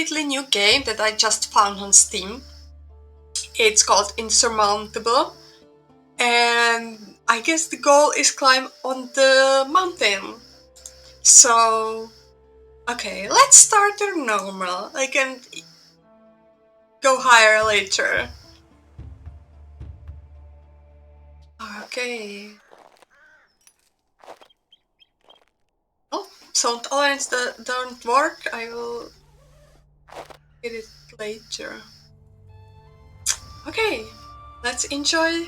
completely new game that I just found on Steam. It's called Insurmountable, and I guess the goal is climb on the mountain. So, okay, let's start at normal. I can go higher later. Okay. Oh, sound tolerance don't work. I will get it later. Okay, let's enjoy.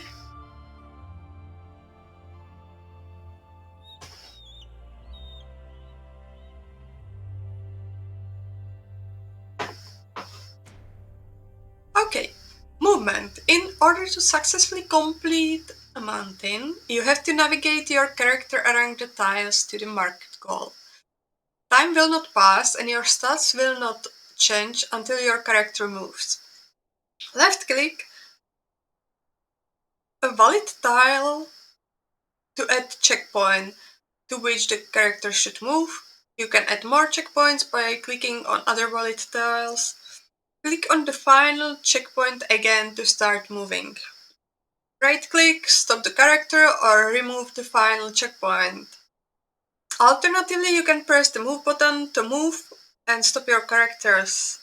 Okay, movement. In order to successfully complete a mountain, you have to navigate your character around the tiles to the marked goal. Time will not pass and your stats will not change until your character moves. Left click a valid tile to add checkpoint to which the character should move. You can add more checkpoints by clicking on other valid tiles. Click on the final checkpoint again to start moving. Right-click, stop the character, or remove the final checkpoint. Alternatively, you can press the move button to move and stop your characters.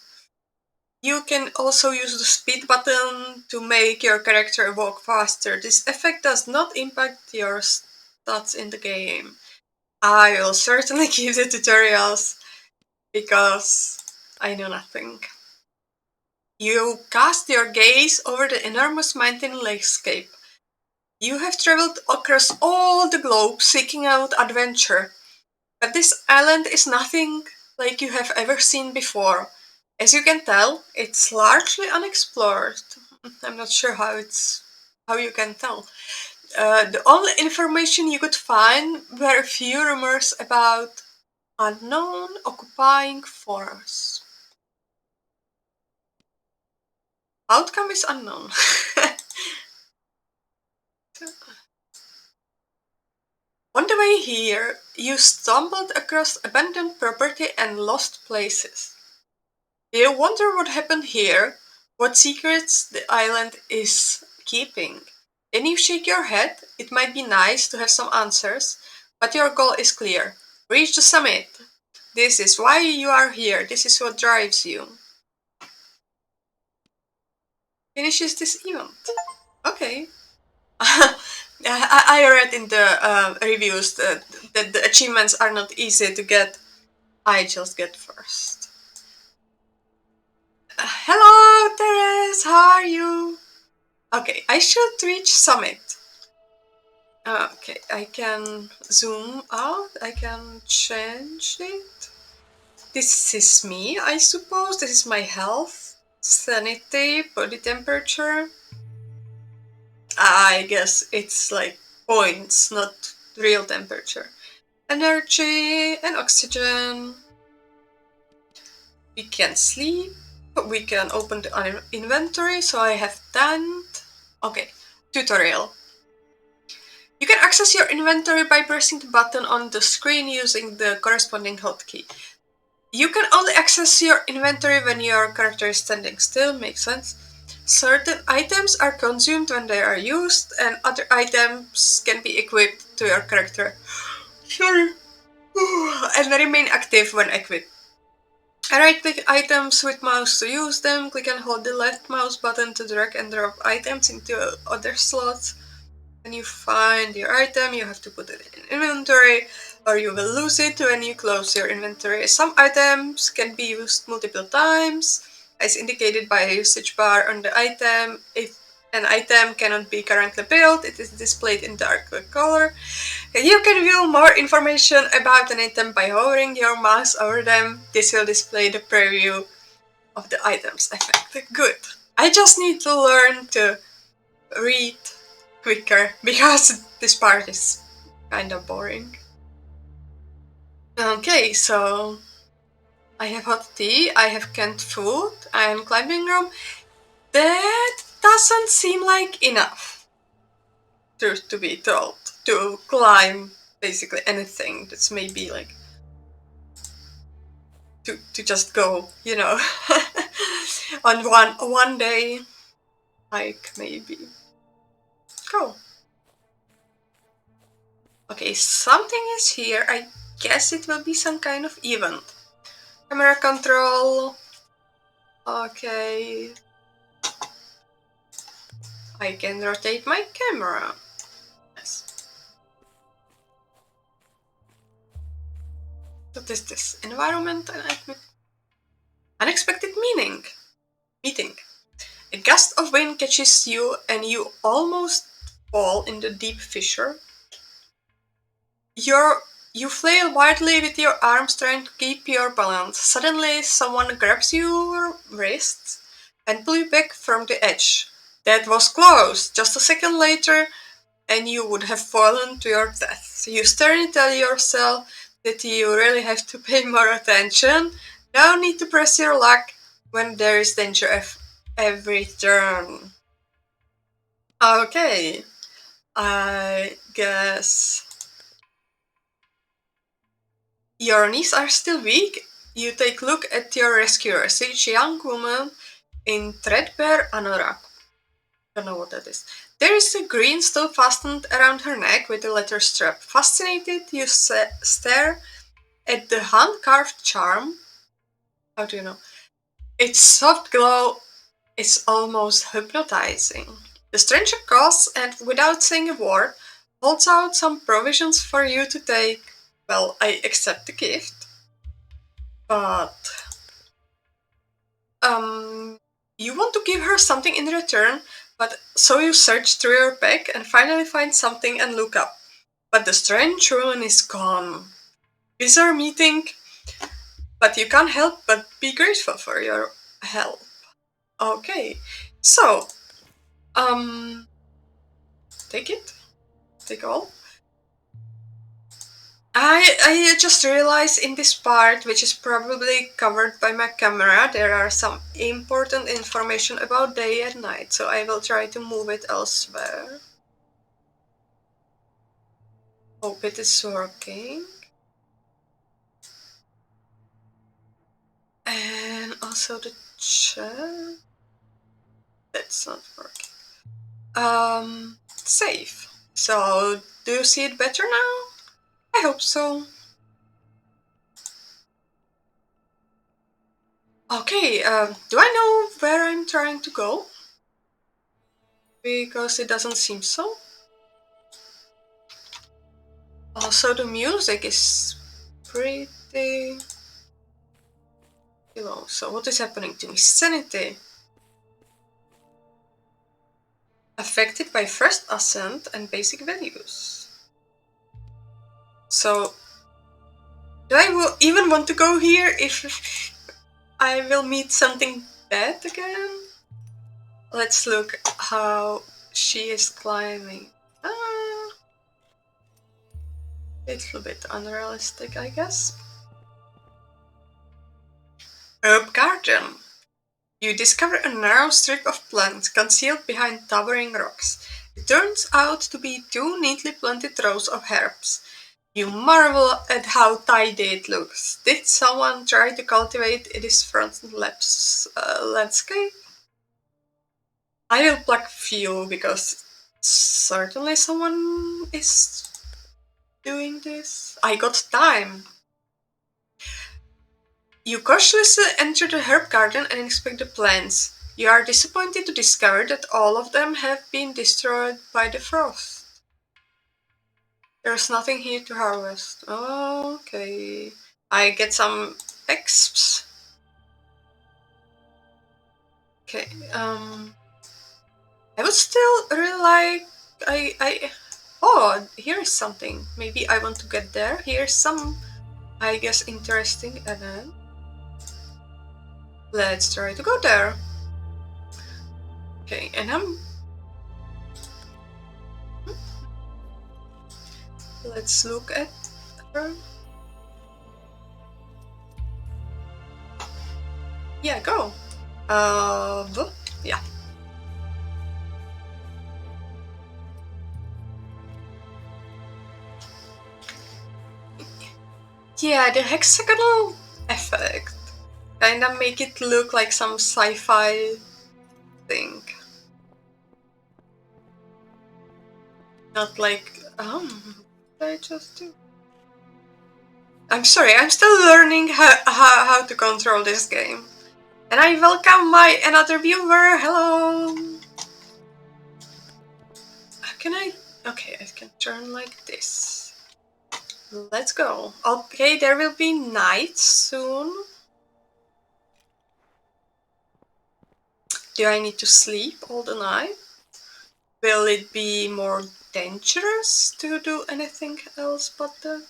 You can also use the speed button to make your character walk faster. This effect does not impact your stats in the game. I will certainly keep the tutorials because I know nothing. You cast your gaze over the enormous mountain landscape. You have traveled across all the globe seeking out adventure, but this island is nothing like you have ever seen before. As you can tell, it's largely unexplored. I'm not sure how you can tell. The only information you could find were a few rumors about unknown occupying force. Outcome is unknown. On the way here, you stumbled across abandoned property and lost places. You wonder what happened here, what secrets the island is keeping. Then you shake your head. It might be nice to have some answers, but your goal is clear. Reach the summit. This is why you are here. This is what drives you. Finishes this event. Okay. I read in the reviews that the achievements are not easy to get. I just get first. Hello, Teres. How are you? Okay, I should reach summit. Okay, I can zoom out. I can change it. This is me, I suppose. This is my health, sanity, body temperature. I guess it's like points, not real temperature. Energy and oxygen. We can sleep. We can open the inventory. So I have tent. Okay, tutorial. You can access your inventory by pressing the button on the screen using the corresponding hotkey. You can only access your inventory when your character is standing still, makes sense. Certain items are consumed when they are used, and other items can be equipped to your character. Sorry. And remain active when equipped. Right-click items with mouse to use them. Click and hold the left mouse button to drag and drop items into other slots. When you find your item, you have to put it in inventory, or you will lose it when you close your inventory. Some items can be used multiple times, as indicated by a usage bar on the item. If an item cannot be currently built, it is displayed in darker color. You can view more information about an item by hovering your mouse over them. This will display the preview of the items effect. Good. I just need to learn to read quicker because this part is kind of boring. Okay, so I have hot tea, I have canned food, I am climbing room. That doesn't seem like enough, truth to be told, to climb basically anything that's maybe like to just go, you know, on one day, like maybe go. Okay, something is here. I guess it will be some kind of event. Camera control. Okay. I can rotate my camera. Yes. What is this? Environment and unexpected meeting. A gust of wind catches you and you almost fall in the deep fissure. You flail wildly with your arms trying to keep your balance. Suddenly, someone grabs your wrists and pulls you back from the edge. That was close. Just a second later, and you would have fallen to your death. You sternly tell yourself that you really have to pay more attention. No need to press your luck when there is danger every turn. Okay, I guess your knees are still weak. You take a look at your rescuer, a young woman in threadbare anorak. Don't know what that is. There is a green still fastened around her neck with a leather strap. Fascinated, you stare at the hand-carved charm. How do you know? Its soft glow is almost hypnotizing. The stranger calls and, without saying a word, holds out some provisions for you to take. Well, I accept the gift, but you want to give her something in return, but so you search through your bag and finally find something and look up. But the strange woman is gone. Bizarre meeting, but you can't help but be grateful for your help. Okay, so, take it. Take all. I just realized in this part, which is probably covered by my camera, there are some important information about day and night, so I will try to move it elsewhere. Hope it is working. And also the chat. That's not working. Save. So, do you see it better now? I hope so. Okay, do I know where I'm trying to go? Because it doesn't seem so. Also, the music is pretty low. So, what is happening to me? Sanity. Affected by first ascent and basic values. So, do I even want to go here if I will meet something bad again? Let's look how she is climbing. A little bit unrealistic, I guess. Herb garden. You discover a narrow strip of plants concealed behind towering rocks. It turns out to be two neatly planted rows of herbs. You marvel at how tidy it looks. Did someone try to cultivate this front landscape? I will pluck few because certainly someone is doing this. I got time. You cautiously enter the herb garden and inspect the plants. You are disappointed to discover that all of them have been destroyed by the frost. There's nothing here to harvest. Okay. I get some exps. Okay, I would still really like... Oh, here is something. Maybe I want to get there. Here's some, I guess, interesting event. Let's try to go there. Okay, and let's look at her. Yeah, go. Yeah. Yeah, the hexagonal effect. Kinda make it look like some sci-fi thing. Not like, what did I just do? I'm sorry, I'm still learning how to control this game. And I welcome my another viewer, hello! How can I... Okay, I can turn like this. Let's go. Okay, there will be night soon. Do I need to sleep all the night? Will it be more dangerous to do anything else but the...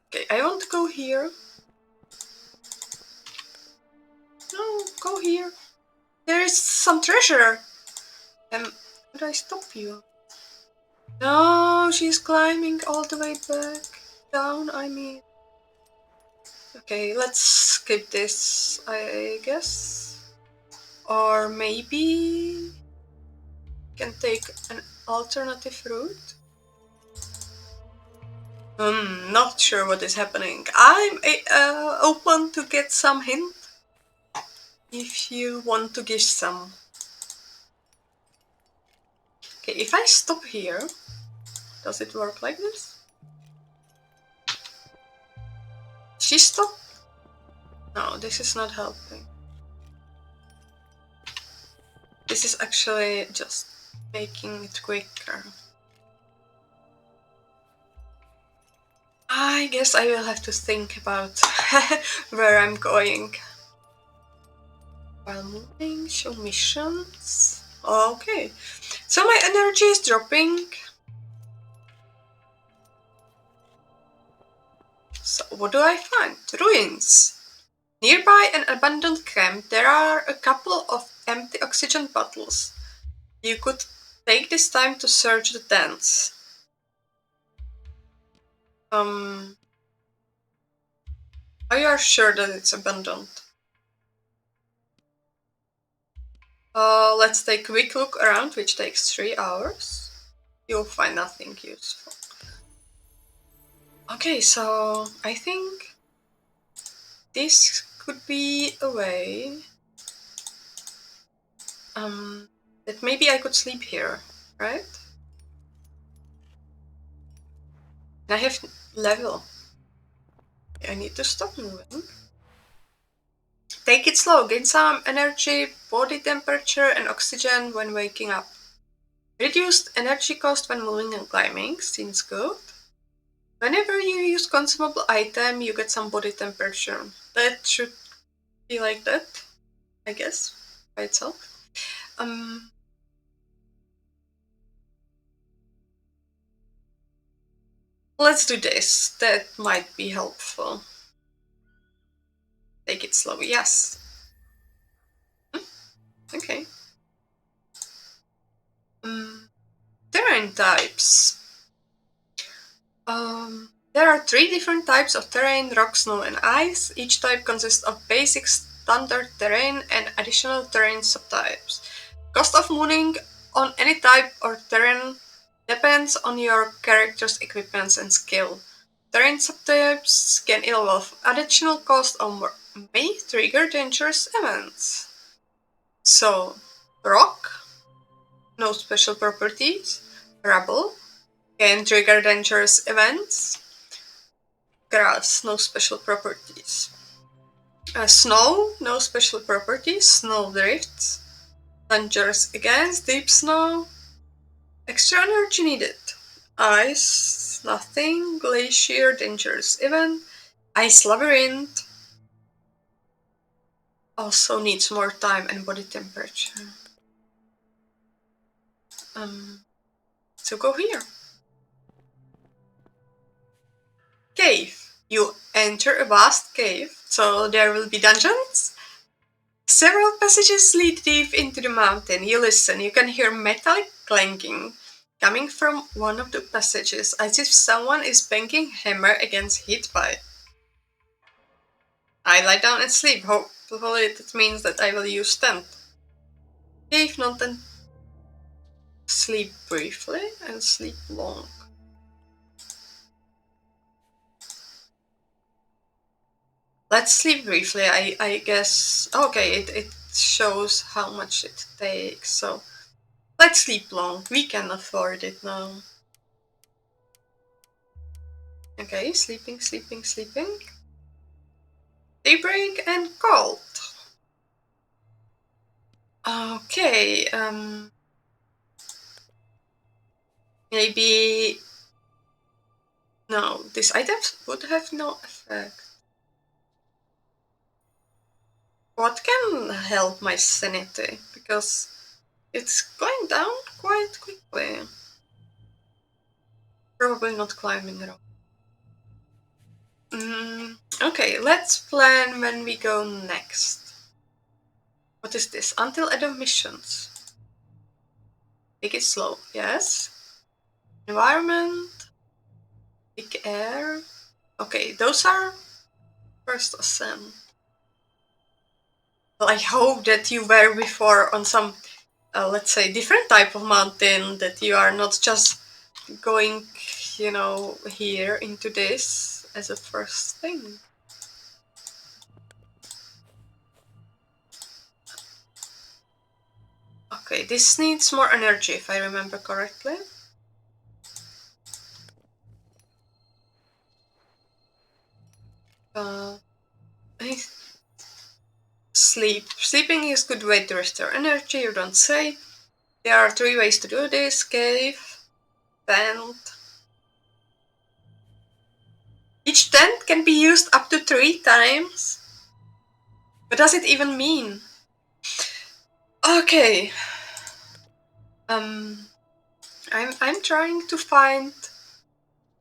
Okay, I want to go here. No, go here. There is some treasure. Could I stop you? No, she's climbing all the way back down, I mean. Okay, let's skip this, I guess. Or maybe can take an alternative route. Not sure what is happening. I'm open to get some hint if you want to give some. Okay, if I stop here, does it work like this? She stopped? No, this is not helping. This is actually just making it quicker. I guess I will have to think about where I'm going. While moving, show missions. Okay, so my energy is dropping. So what do I find? Ruins. Nearby an abandoned camp, there are a couple of empty oxygen bottles. You could take this time to search the tents. Are you sure that it's abandoned? Let's take a quick look around, which takes 3 hours. You'll find nothing useful. Okay, so I think this could be a way that maybe I could sleep here, right? And I have level. I need to stop moving. Take it slow, gain some energy, body temperature and oxygen when waking up. Reduced energy cost when moving and climbing, seems good. Whenever you use consumable item, you get some body temperature. That should be like that, I guess, by itself. Let's do this. That might be helpful. Take it slow, yes. Okay. Terrain types. There are 3 different types of terrain: rock, snow, and ice. Each type consists of basic standard terrain and additional terrain subtypes. Cost of moving on any type or terrain depends on your character's equipment and skill. Terrain subtypes can involve additional cost or may trigger dangerous events. So, rock, no special properties. Rubble can trigger dangerous events. Grass, no special properties. Snow, no special properties. Snow drifts, dangerous against deep snow. Extra energy needed. Ice, nothing. Glacier, dangerous event. Ice labyrinth also needs more time and body temperature. So go here. Cave. You enter a vast cave, so there will be dungeons. Several passages lead deep into the mountain. You listen, you can hear metallic clanking coming from one of the passages, as if someone is banging hammer against heat pipe. I lie down and sleep. Hopefully that means that I will use tent. Cave, not then sleep briefly and sleep long. Let's sleep briefly. I guess. Okay, it shows how much it takes. So let's sleep long. We can afford it now. Okay, sleeping, sleeping, sleeping. Daybreak and cold. Okay, maybe... No, these items would have no effect. What can help my sanity? Because it's going down quite quickly. Probably not climbing at all. Okay, let's plan when we go next. What is this? Until end of missions. Take it slow, yes. Environment. Big air. Okay, those are first ascent. Well, I hope that you were before on some, let's say, different type of mountain, that you are not just going, here into this as a first thing. Okay, this needs more energy, if I remember correctly. Sleep. Sleeping is a good way to restore energy, you don't say. There are 3 ways to do this: cave, tent. Each tent can be used up to 3 times. What does it even mean? Okay. I'm trying to find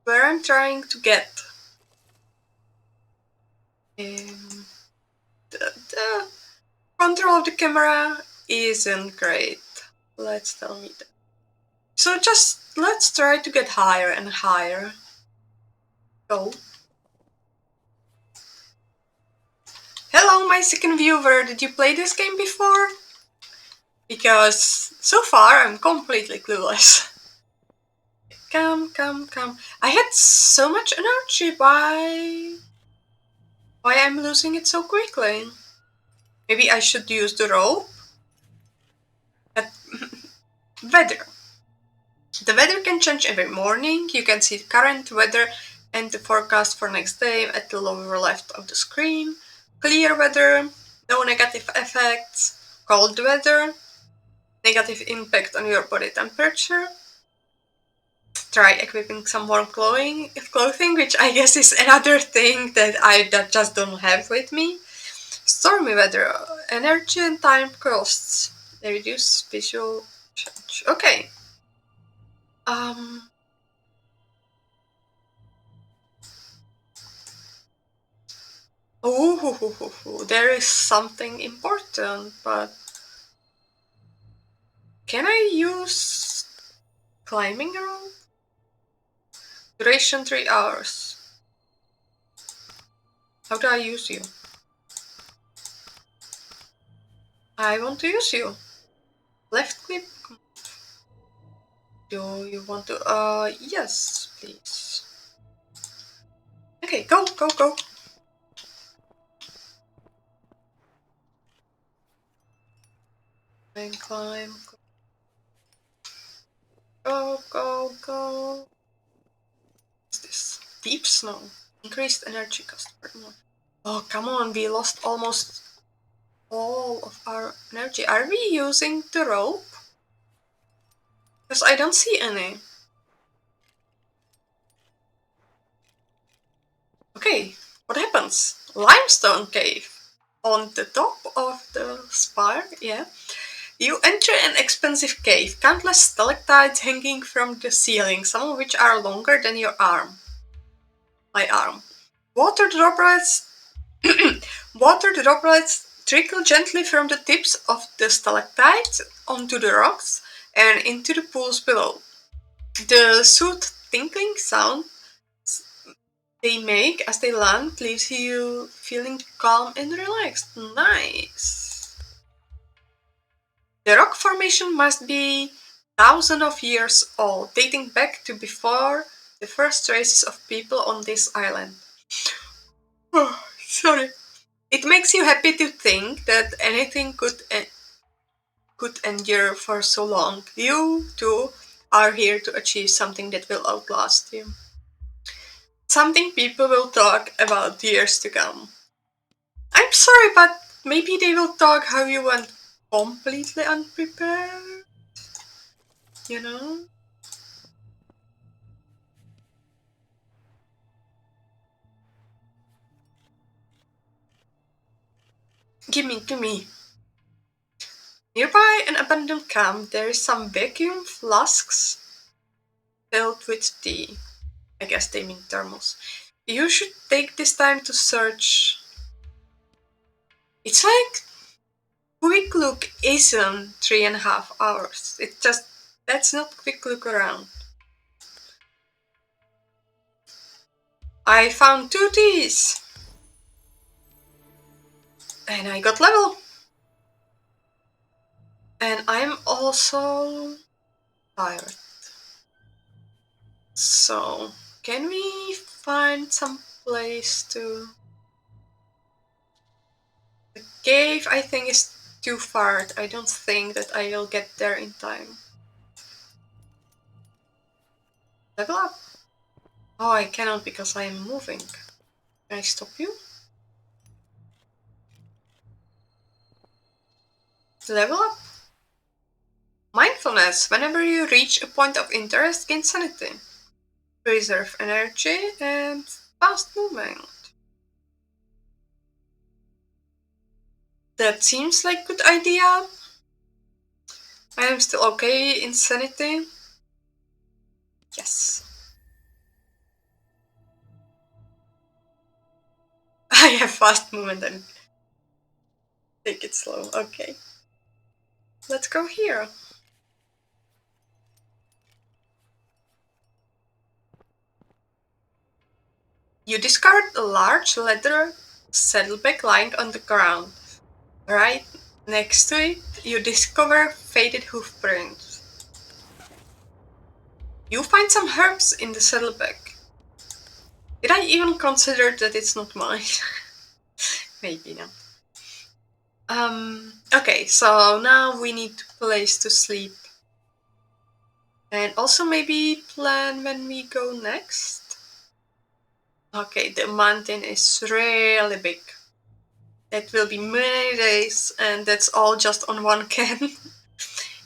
where I'm trying to get. The control of the camera isn't great. Let's tell me that. So just let's try to get higher and higher. Go. Hello, my second viewer. Did you play this game before? Because so far I'm completely clueless. Come, come, come. I had so much energy. Why I'm losing it so quickly? Maybe I should use the rope? Weather. The weather can change every morning. You can see the current weather and the forecast for next day at the lower left of the screen. Clear weather, no negative effects. Cold weather, negative impact on your body temperature. Try equipping some warm clothing, which I guess is another thing that I just don't have with me. Stormy weather, energy and time costs. They reduce visual change. Okay. Oh, there is something important, but can I use climbing around? Duration 3 hours. How do I use you? I want to use you. Left click. Do you want to? Yes, please. Okay, go, go, go. And climb. Go, go, go. What's this? Deep snow. Increased energy cost per month. Oh, come on, we lost almost all of our energy. Are we using the rope? Because I don't see any. Okay, what happens? Limestone cave. On the top of the spire, yeah. You enter an expensive cave. Countless stalactites hanging from the ceiling, some of which are longer than your arm. My arm. Water droplets Water droplets trickle gently from the tips of the stalactites onto the rocks and into the pools below. The soothed tinkling sound they make as they land leaves you feeling calm and relaxed. Nice. The rock formation must be thousands of years old, dating back to before the first traces of people on this island. Oh, sorry. It makes you happy to think that anything could endure for so long. You, too, are here to achieve something that will outlast you. Something people will talk about years to come. I'm sorry, but maybe they will talk how you went completely unprepared. You know? Gimme. Nearby an abandoned camp, there is some vacuum flasks filled with tea. I guess they mean thermos. You should take this time to search. It's like quick look isn't 3.5 hours. It just that's not quick look around. I found 2 teas and I got level. And I'm also tired. So can we find some place to the cave I think is too far. I don't think that I will get there in time. Level up. Oh, I cannot because I am moving. Can I stop you? Level up. Mindfulness. Whenever you reach a point of interest, gain sanity. Preserve energy and fast movement. That seems like a good idea. I am still okay in sanity. Yes. I have fast movement and take it slow. Okay. Let's go here. You discovered a large leather saddlebag lying on the ground. Right next to it, you discover faded hoof prints. You find some herbs in the saddlebag. Did I even consider that it's not mine? Maybe not. Okay, so now we need a place to sleep. And also maybe plan when we go next. Okay, the mountain is really big. It will be many days, and that's all just on one can.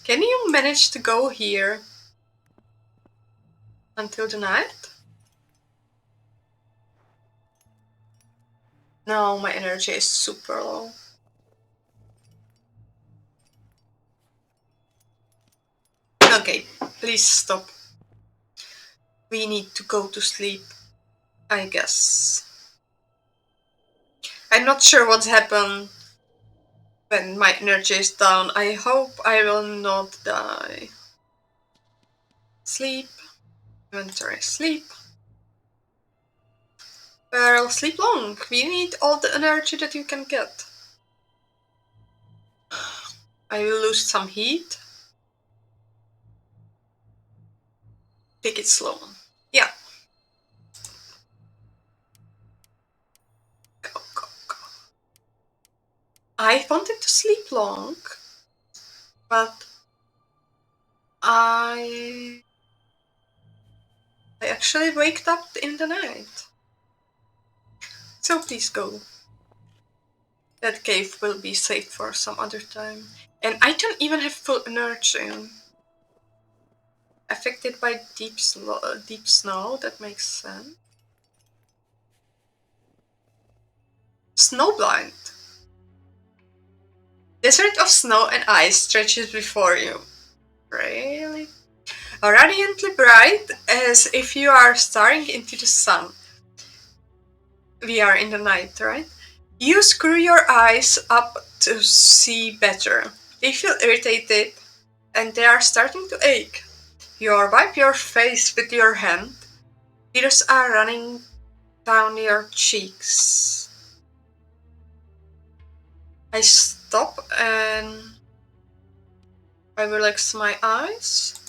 Can you manage to go here until the night? No, my energy is super low. Okay, please stop. We need to go to sleep, I guess. I'm not sure what's happened when my energy is down. I hope I will not die. Sleep. Inventory. Sleep. Well, sleep long. We need all the energy that you can get. I will lose some heat. Take it slow. Yeah. Go, go, go. I wanted to sleep long, but I actually waked up in the night. So please go. That cave will be safe for some other time. And I don't even have full energy. Affected by deep snow, that makes sense. Snowblind. Desert of snow and ice stretches before you. Really? Radiantly bright, as if you are staring into the sun. We are in the night, right? You screw your eyes up to see better. They feel irritated and they are starting to ache. You wipe your face with your hand. Tears are running down your cheeks. I stop and I relax my eyes.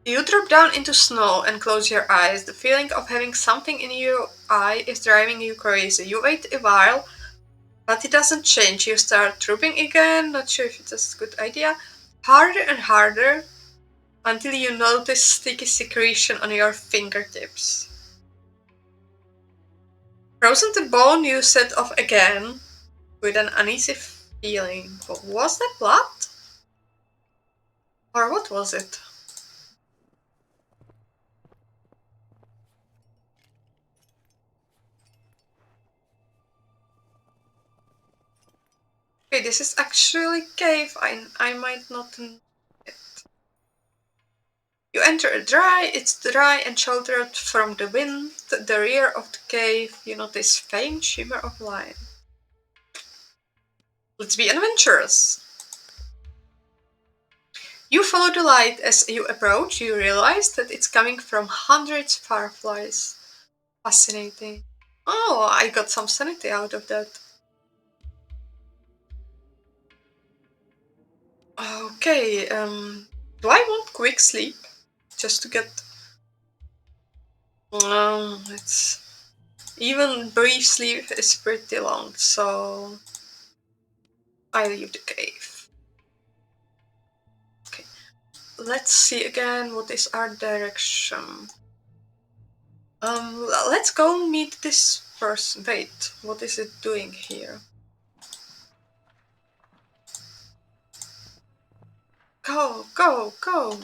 You drop down into snow and close your eyes. The feeling of having something in your eye is driving you crazy. You wait a while, but it doesn't change. You start drooping again, not sure if it's a good idea. Harder and harder, until you notice sticky secretion on your fingertips. Frozen to bone, you set off again, with an uneasy feeling. Was that blood? Or what was it? Okay, this is actually cave. I might not know it. You enter it's dry and sheltered from the wind. The rear of the cave, you notice faint shimmer of light. Let's be adventurous. You follow the light. As you approach, you realize that it's coming from hundreds of fireflies. Fascinating. Oh, I got some sanity out of that. Okay, do I want quick sleep? Just to get... it's... Even brief sleep is pretty long, so... I leave the cave. Okay, let's see again what is our direction. Let's go meet this person. Wait, what is it doing here? Go, go, go!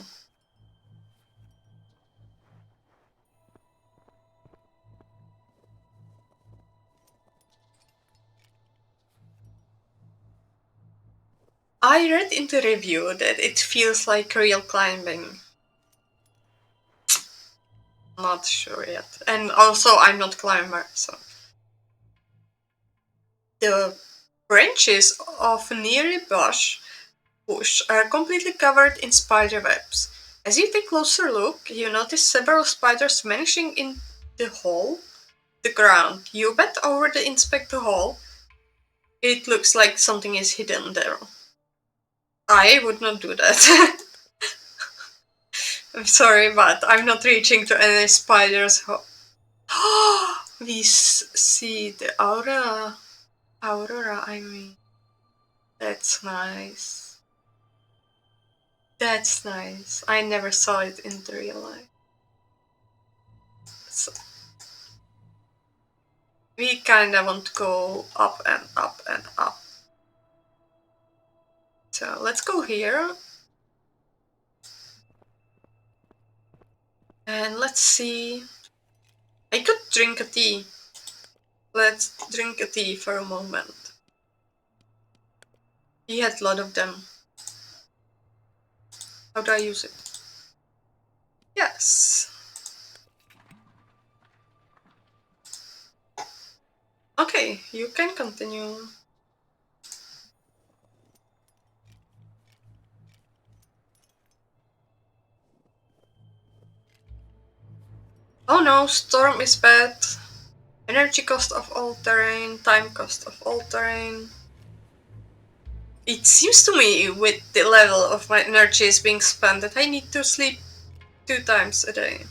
I read in the review that it feels like real climbing. Not sure yet. And also, I'm not climber, so... The branches of nearby bush are completely covered in spider webs. As you take a closer look, you notice several spiders vanishing in the hole, the ground. You bend over to inspect the hole. It looks like something is hidden there. I would not do that. I'm sorry, but I'm not reaching to any spiders. We see the aurora. Aurora, I mean. That's nice. That's nice. I never saw it in the real life. So we kinda want to go up and up and up. So let's go here. And let's see. I could drink a tea. Let's drink a tea for a moment. He had a lot of them. How do I use it? Yes. Okay, you can continue. Oh no, storm is bad. Energy cost of all terrain, time cost of all terrain. It seems to me, with the level of my energy is being spent, that I need to sleep 2 times a day.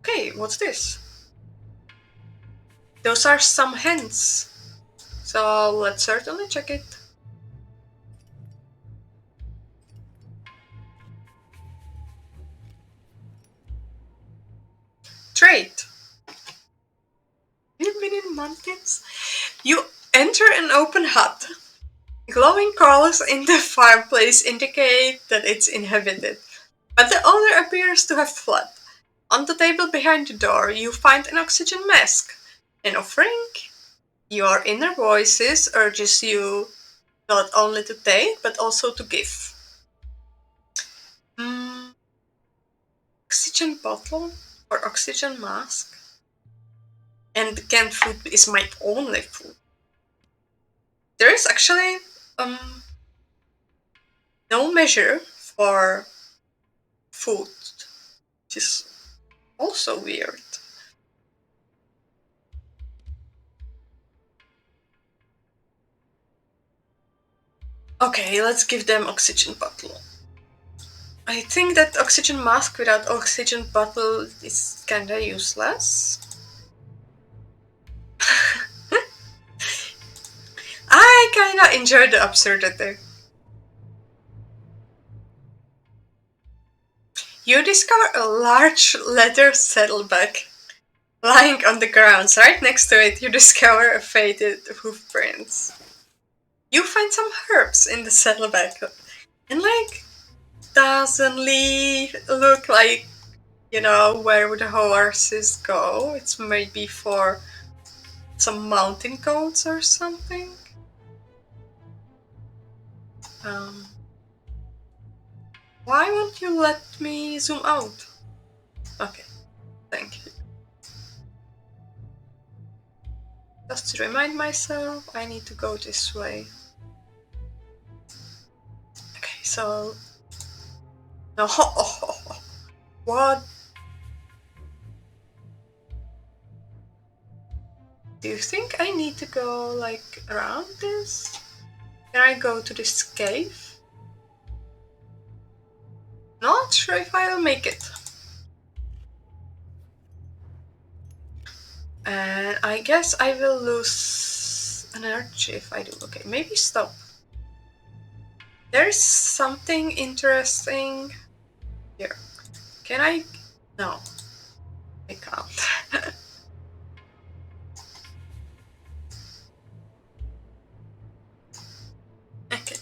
Okay, what's this? Those are some hens. So let's certainly check it. Trade. You've been in mountains? You enter an open hut. Glowing coals in the fireplace indicate that it's inhabited, but the owner appears to have fled. On the table behind the door, you find an oxygen mask. An offering? Your inner voices urges you not only to take, but also to give. Hmm, oxygen bottle or oxygen mask? And the canned food is my only food. There is actually no measure for food, which is also weird. Okay, let's give them oxygen bottle. I think that oxygen mask without oxygen bottle is kinda useless. I kinda enjoy the absurdity. You discover a large leather saddlebag lying on the ground. Right next to it, you discover a faded hoofprints. You find some herbs in the saddlebag, and like doesn't look like, you know, where would the horses go? It's maybe for some mountain goats or something. Um, why won't you let me zoom out? Okay, thank you. Just to remind myself, I need to go this way. Okay, so... No, what? Do you think I need to go, like, around this? Can I go to this cave? Not sure if I'll make it. And I guess I will lose energy if I do. Okay, maybe stop. There's something interesting here. Can I? No, I can't. Okay.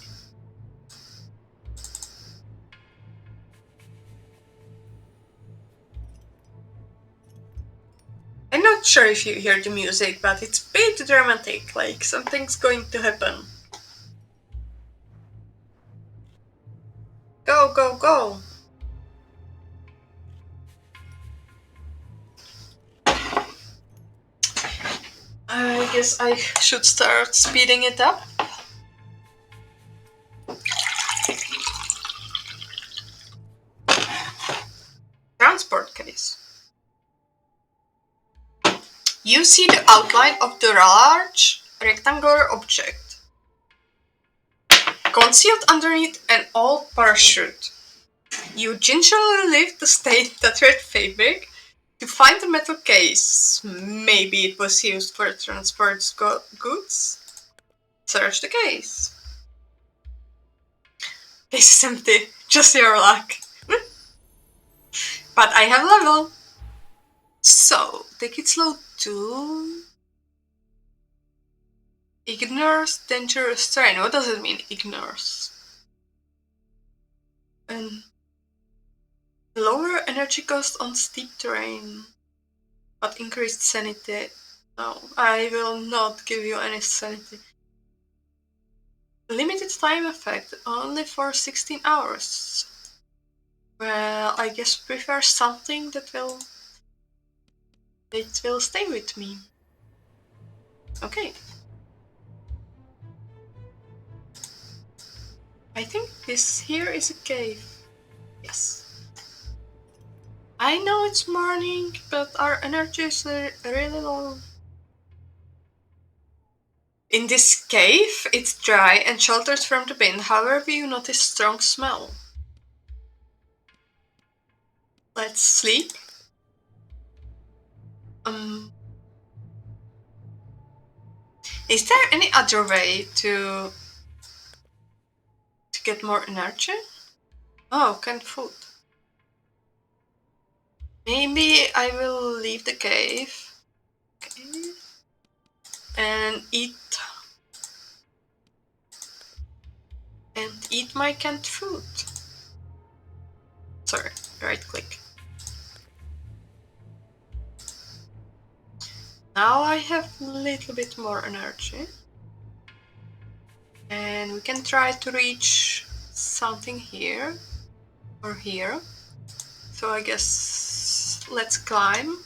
I'm not sure if you hear the music, but it's a bit dramatic, like something's going to happen. Go, go, go! I guess I should start speeding it up. Transport case. You see the outline of the large rectangular object concealed underneath an old parachute. You gingerly lift the stained red fabric to find the metal case. Maybe it was used for transport goods. Search the case. Case is empty. Just your luck. But I have level. So, take it slow too. Ignores dangerous terrain. What does it mean, ignores? And lower energy cost on steep terrain, but increased sanity. No, I will not give you any sanity. Limited time effect, only for 16 hours. Well, I guess prefer something that will stay with me. Okay. I think this here is a cave. Yes. I know it's morning, but our energy is really low. In this cave, it's dry and sheltered from the wind. However, you notice strong smell. Let's sleep. Is there any other way to get more energy? Oh, canned food. Maybe I will leave the cave. Okay. And eat my canned food. Sorry, right click. Now I have a little bit more energy. And we can try to reach something here or here. So I guess let's climb.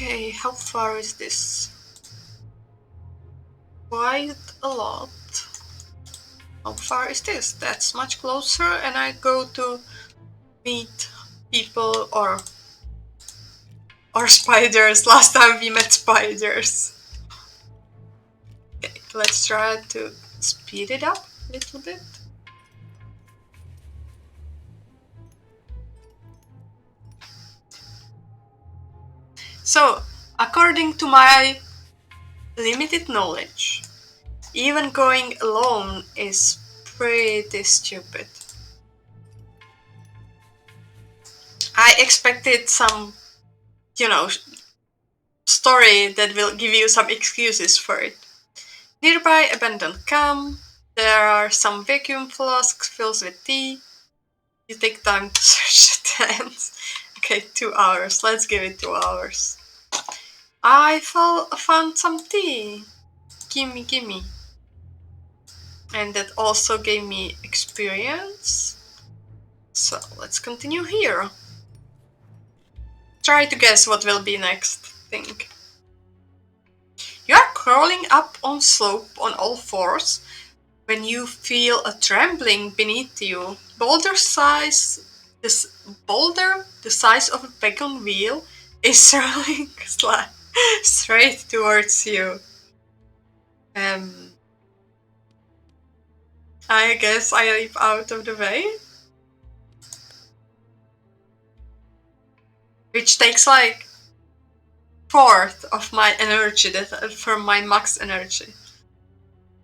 Okay, how far is this? Quite a lot. How far is this? That's much closer, and I go to meet people or spiders. Last time we met spiders. Okay, let's try to speed it up a little bit. So, according to my limited knowledge, even going alone is pretty stupid. I expected some, story that will give you some excuses for it. Nearby abandoned camp, there are some vacuum flasks filled with tea. You take time to search the tents. Okay, 2 hours. Let's give it 2 hours. I found some tea. Gimme. And that also gave me experience. So let's continue here. Try to guess what will be next thing. You are crawling up on slope on all fours when you feel a trembling beneath you. Boulder, the size of a wagon wheel, is rolling straight towards you. I guess I leap out of the way. Which takes like 1/4 of my energy, from my max energy.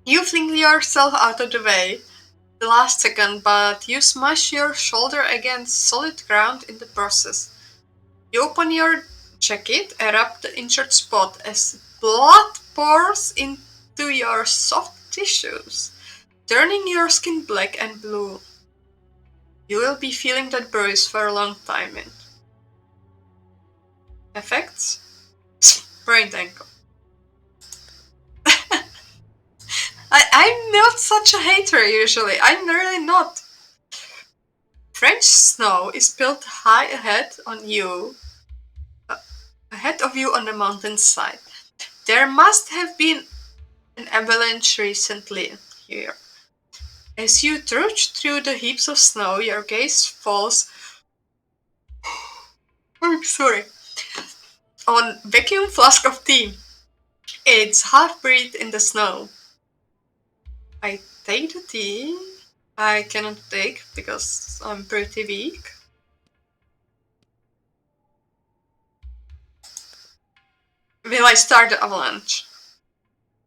You fling yourself out of the way the last second, but you smash your shoulder against solid ground in the process. You open your jacket and rub the injured spot as blood pours into your soft tissues, turning your skin black and blue. You will be feeling that bruise for a long time. Effects? Sprained ankle. I'm not such a hater usually. I'm really not. French snow is built high ahead of you on the mountainside. There must have been an avalanche recently here. As you trudge through the heaps of snow, your gaze falls on vacuum flask of tea. It's half buried in the snow. I take the tea. I cannot take because I'm pretty weak. Will I start the avalanche?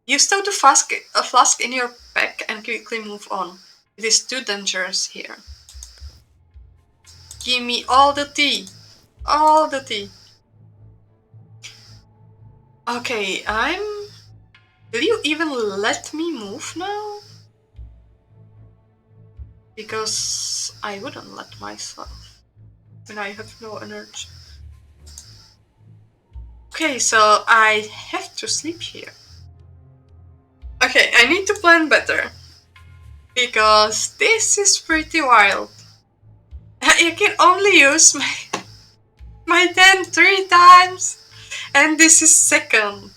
You stow the flask in your pack and quickly move on. It is too dangerous here. Give me all the tea. All the tea. Okay, Will you even let me move now? Because I wouldn't let myself when I have no energy. Okay, so I have to sleep here. Okay, I need to plan better. Because this is pretty wild. I can only use my 10 3 times. And this is second.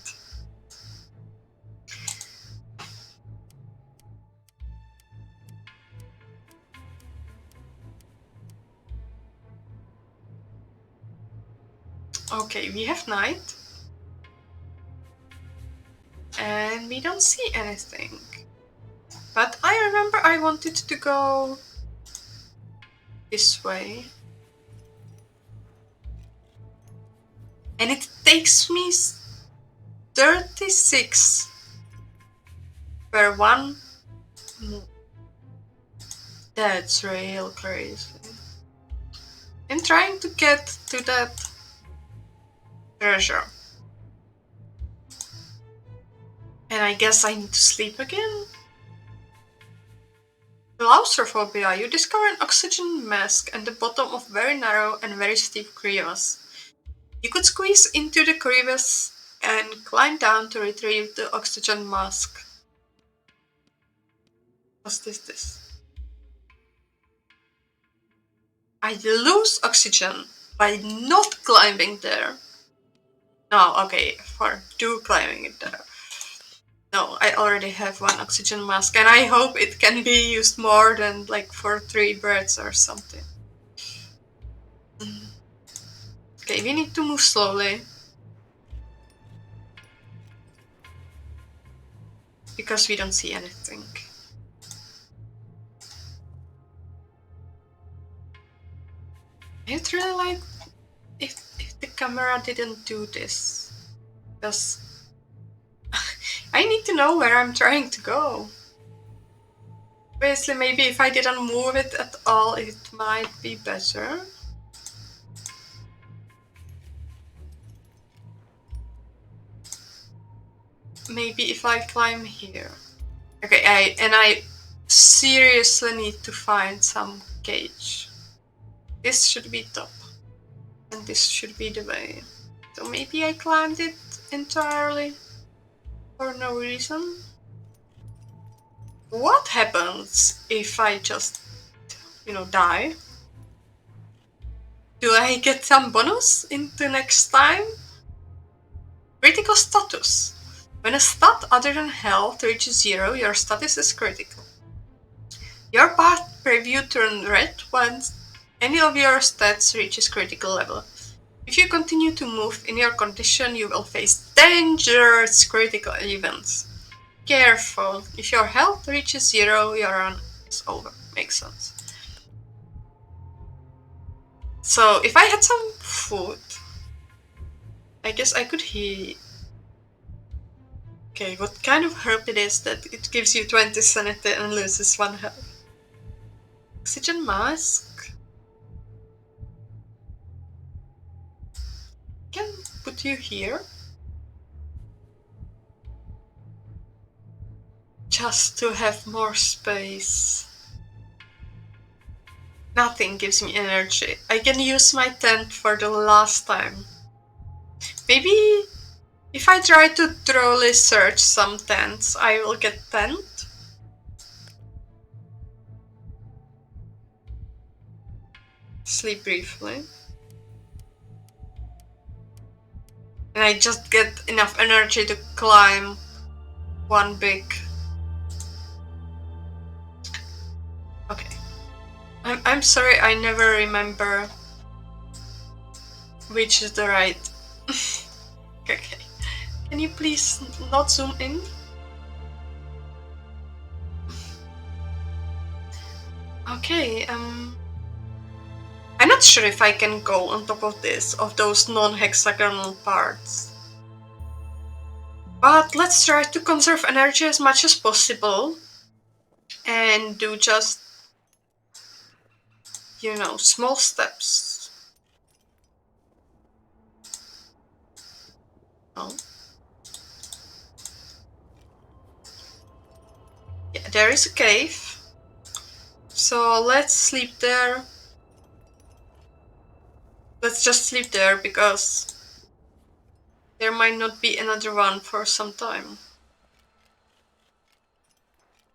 Okay, we have night. And we don't see anything. But I remember I wanted to go this way. And it takes me 36 per one move. That's real crazy. I'm trying to get to that treasure. And I guess I need to sleep again. Claustrophobia. You discover an oxygen mask at the bottom of very narrow and very steep crevasse. You could squeeze into the crevasse and climb down to retrieve the oxygen mask. What's this? I lose oxygen by not climbing there. No, okay, for 2 climbing it there. No, I already have 1 oxygen mask, and I hope it can be used more than like for 3 birds or something. Okay, we need to move slowly. Because we don't see anything. I'd really like if the camera didn't do this. Because I need to know where I'm trying to go. Obviously, maybe if I didn't move it at all, it might be better. Maybe if I climb here. Okay, I seriously need to find some cage. This should be top. And this should be the way. So maybe I climbed it entirely for no reason. What happens if I just, die? Do I get some bonus into next time? Critical status. When a stat other than health reaches 0, your status is critical. Your path preview turns red once any of your stats reaches critical level. If you continue to move in your condition, you will face dangerous critical events. Careful. If your health reaches 0, your run is over. Makes sense. So, if I had some food, I guess I could heal. Okay, what kind of herb it is that it gives you 20 sanity and loses 1 health? Oxygen mask? Can put you here. Just to have more space. Nothing gives me energy. I can use my tent for the last time. Maybe if I try to thoroughly search some tents, I will get tent. Sleep briefly. And I just get enough energy to climb 1 big. Okay. I'm sorry, I never remember which is the right. Okay. Can you please not zoom in? Okay, I'm not sure if I can go on top of those non-hexagonal parts. But let's try to conserve energy as much as possible and do just, small steps. Oh. Yeah, there is a cave. So let's sleep there. Let's just sleep there because there might not be another one for some time.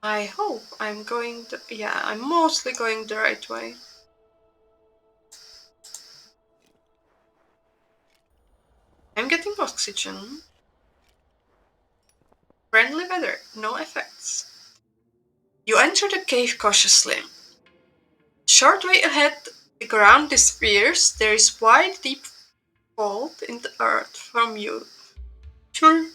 I hope I'm going I'm mostly going the right way. I'm getting oxygen. Friendly weather, no effects. You enter the cave cautiously. Short way ahead, the ground disappears. There is wide, deep fold in the earth from you. Sure.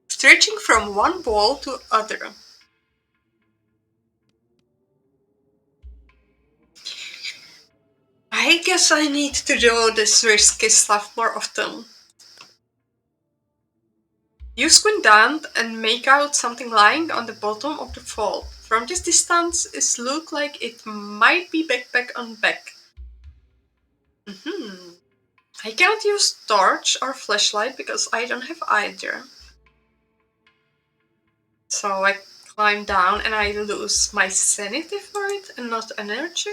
Stretching from one wall to other. I guess I need to do this risky stuff more often. You squint down and make out something lying on the bottom of the fold. From this distance, it looks like it might be backpack on back. I cannot use torch or flashlight because I don't have either. So I climb down and I lose my sanity for it and not energy.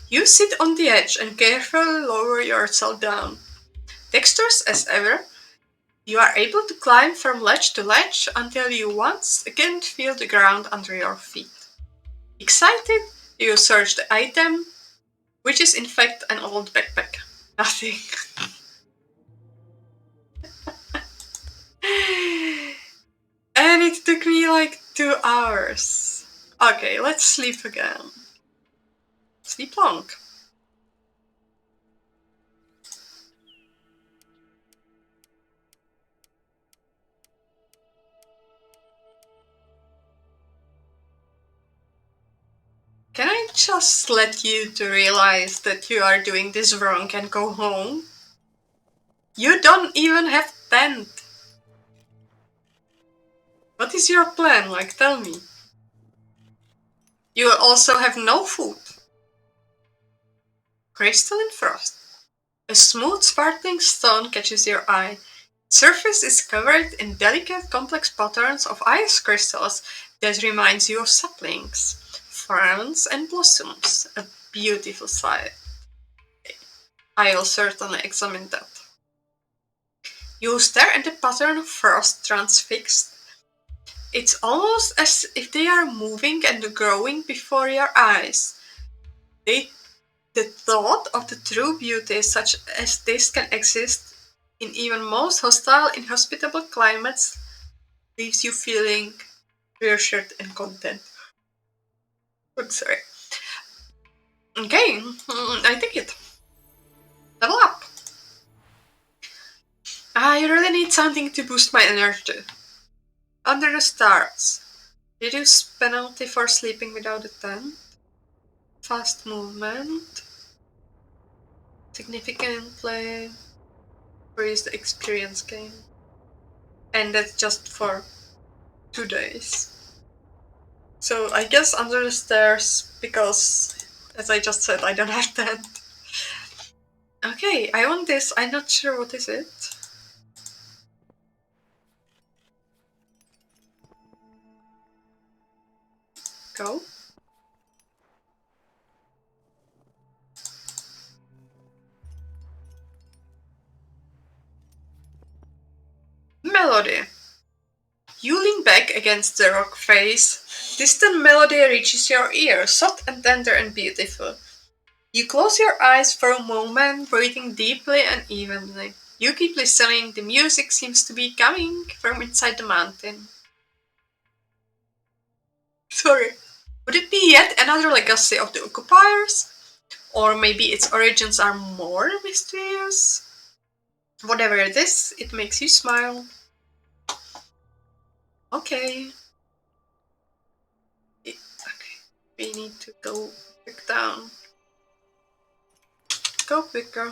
You sit on the edge and carefully lower yourself down. Dexterous as ever, you are able to climb from ledge to ledge until you once again feel the ground under your feet. Excited, you search the item, which is in fact an old backpack. Nothing. And it took me like 2 hours. Okay, let's sleep again. Sleep long. Can I just let you to realize that you are doing this wrong and go home? You don't even have tent. What is your plan? Like, tell me. You also have no food. Crystalline frost. A smooth, sparkling stone catches your eye. Its surface is covered in delicate, complex patterns of ice crystals that reminds you of saplings, ferns, and blossoms. A beautiful sight. I will certainly examine that. You stare at the pattern of frost transfixed. It's almost as if they are moving and growing before your eyes. The thought of the true beauty such as this can exist in even most hostile, inhospitable climates leaves you feeling reassured and content. I'm sorry. Okay, I take it. Level up. I really need something to boost my energy. Under the stars. Reduce penalty for sleeping without a tent. Fast movement. Significantly increase the experience gain. And that's just for 2 days. So I guess under the stairs, because as I just said, I don't have tent. Okay, I want this. I'm not sure what is it. Go. Melody. You lean back against the rock face. Distant melody reaches your ear, soft and tender and beautiful. You close your eyes for a moment, breathing deeply and evenly. You keep listening. The music seems to be coming from inside the mountain. Sorry. Would it be yet another legacy of the occupiers? Or maybe its origins are more mysterious? Whatever it is, it makes you smile. Okay. Okay. We need to go back down. Go quicker.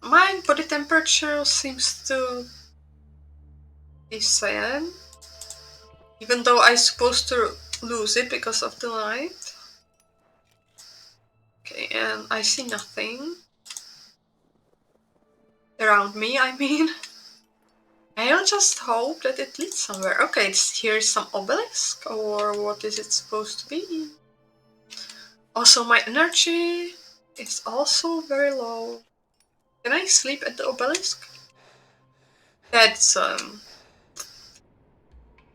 My body temperature seems to be sad. Even though I'm supposed to lose it because of the light. Okay, and I see nothing. Around me, I mean. I'll just hope that it leads somewhere. Okay, here's some obelisk, or what is it supposed to be? Also, my energy is also very low. Can I sleep at the obelisk? That's,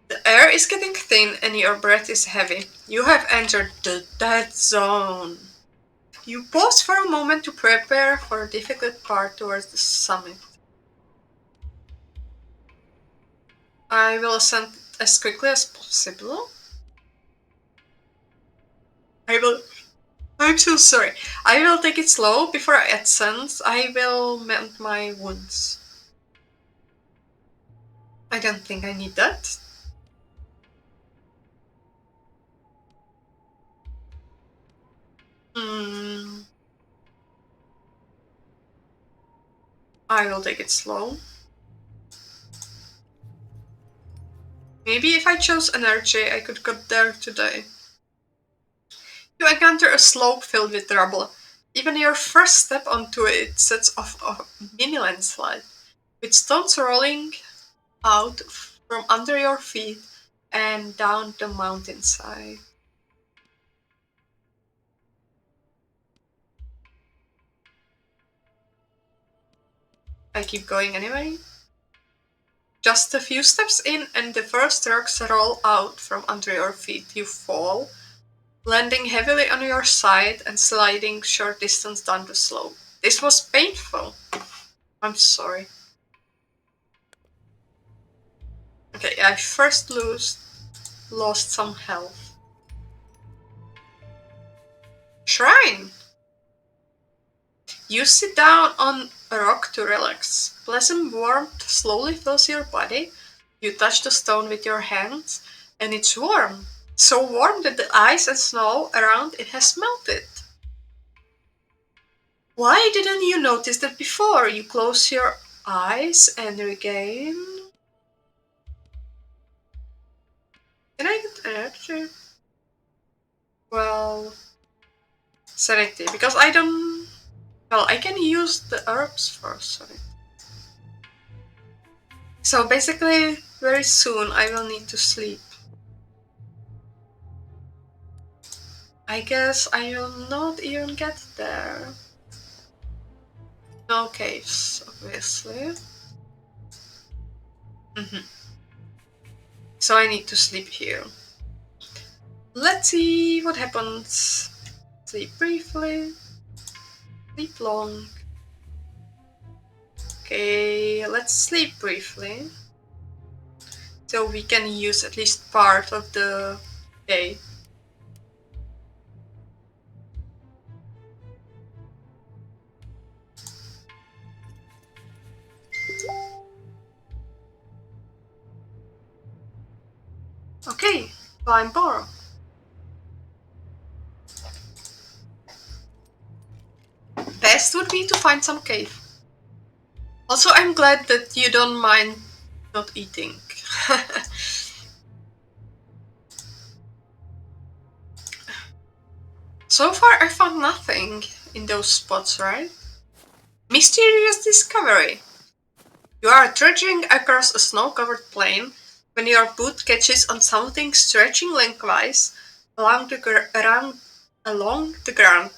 the air is getting thin and your breath is heavy. You have entered the dead zone. You pause for a moment to prepare for a difficult part towards the summit. I will ascend as quickly as possible. I'm so sorry. I will take it slow before I ascend. I will mend my wounds. I don't think I need that. I will take it slow. Maybe if I chose energy, I could get there today. You encounter a slope filled with rubble. Even your first step onto it sets off a mini landslide, with stones rolling out from under your feet and down the mountainside. I keep going anyway. Just a few steps in and the first rocks roll out from under your feet. You fall, landing heavily on your side and sliding short distance down the slope. This was painful. I'm sorry. Okay, I first lost some health. Shrine! You sit down on a rock to relax. Pleasant warmth slowly fills your body. You touch the stone with your hands, and it's warm. So warm that the ice and snow around it has melted. Why didn't you notice that before? You close your eyes and regain. Can I get energy? Well, sanity, because I don't. Well, I can use the herbs first, sorry. So basically, very soon I will need to sleep. I guess I will not even get there. No caves, obviously. So I need to sleep here. Let's see what happens. Sleep briefly. Sleep long. Okay, let's sleep briefly. So we can use at least part of the day. Okay, climb bar. Best would be to find some cave. Also, I'm glad that you don't mind not eating. So far I found nothing in those spots, right? Mysterious discovery. You are trudging across a snow-covered plain when your boot catches on something stretching lengthwise along the ground.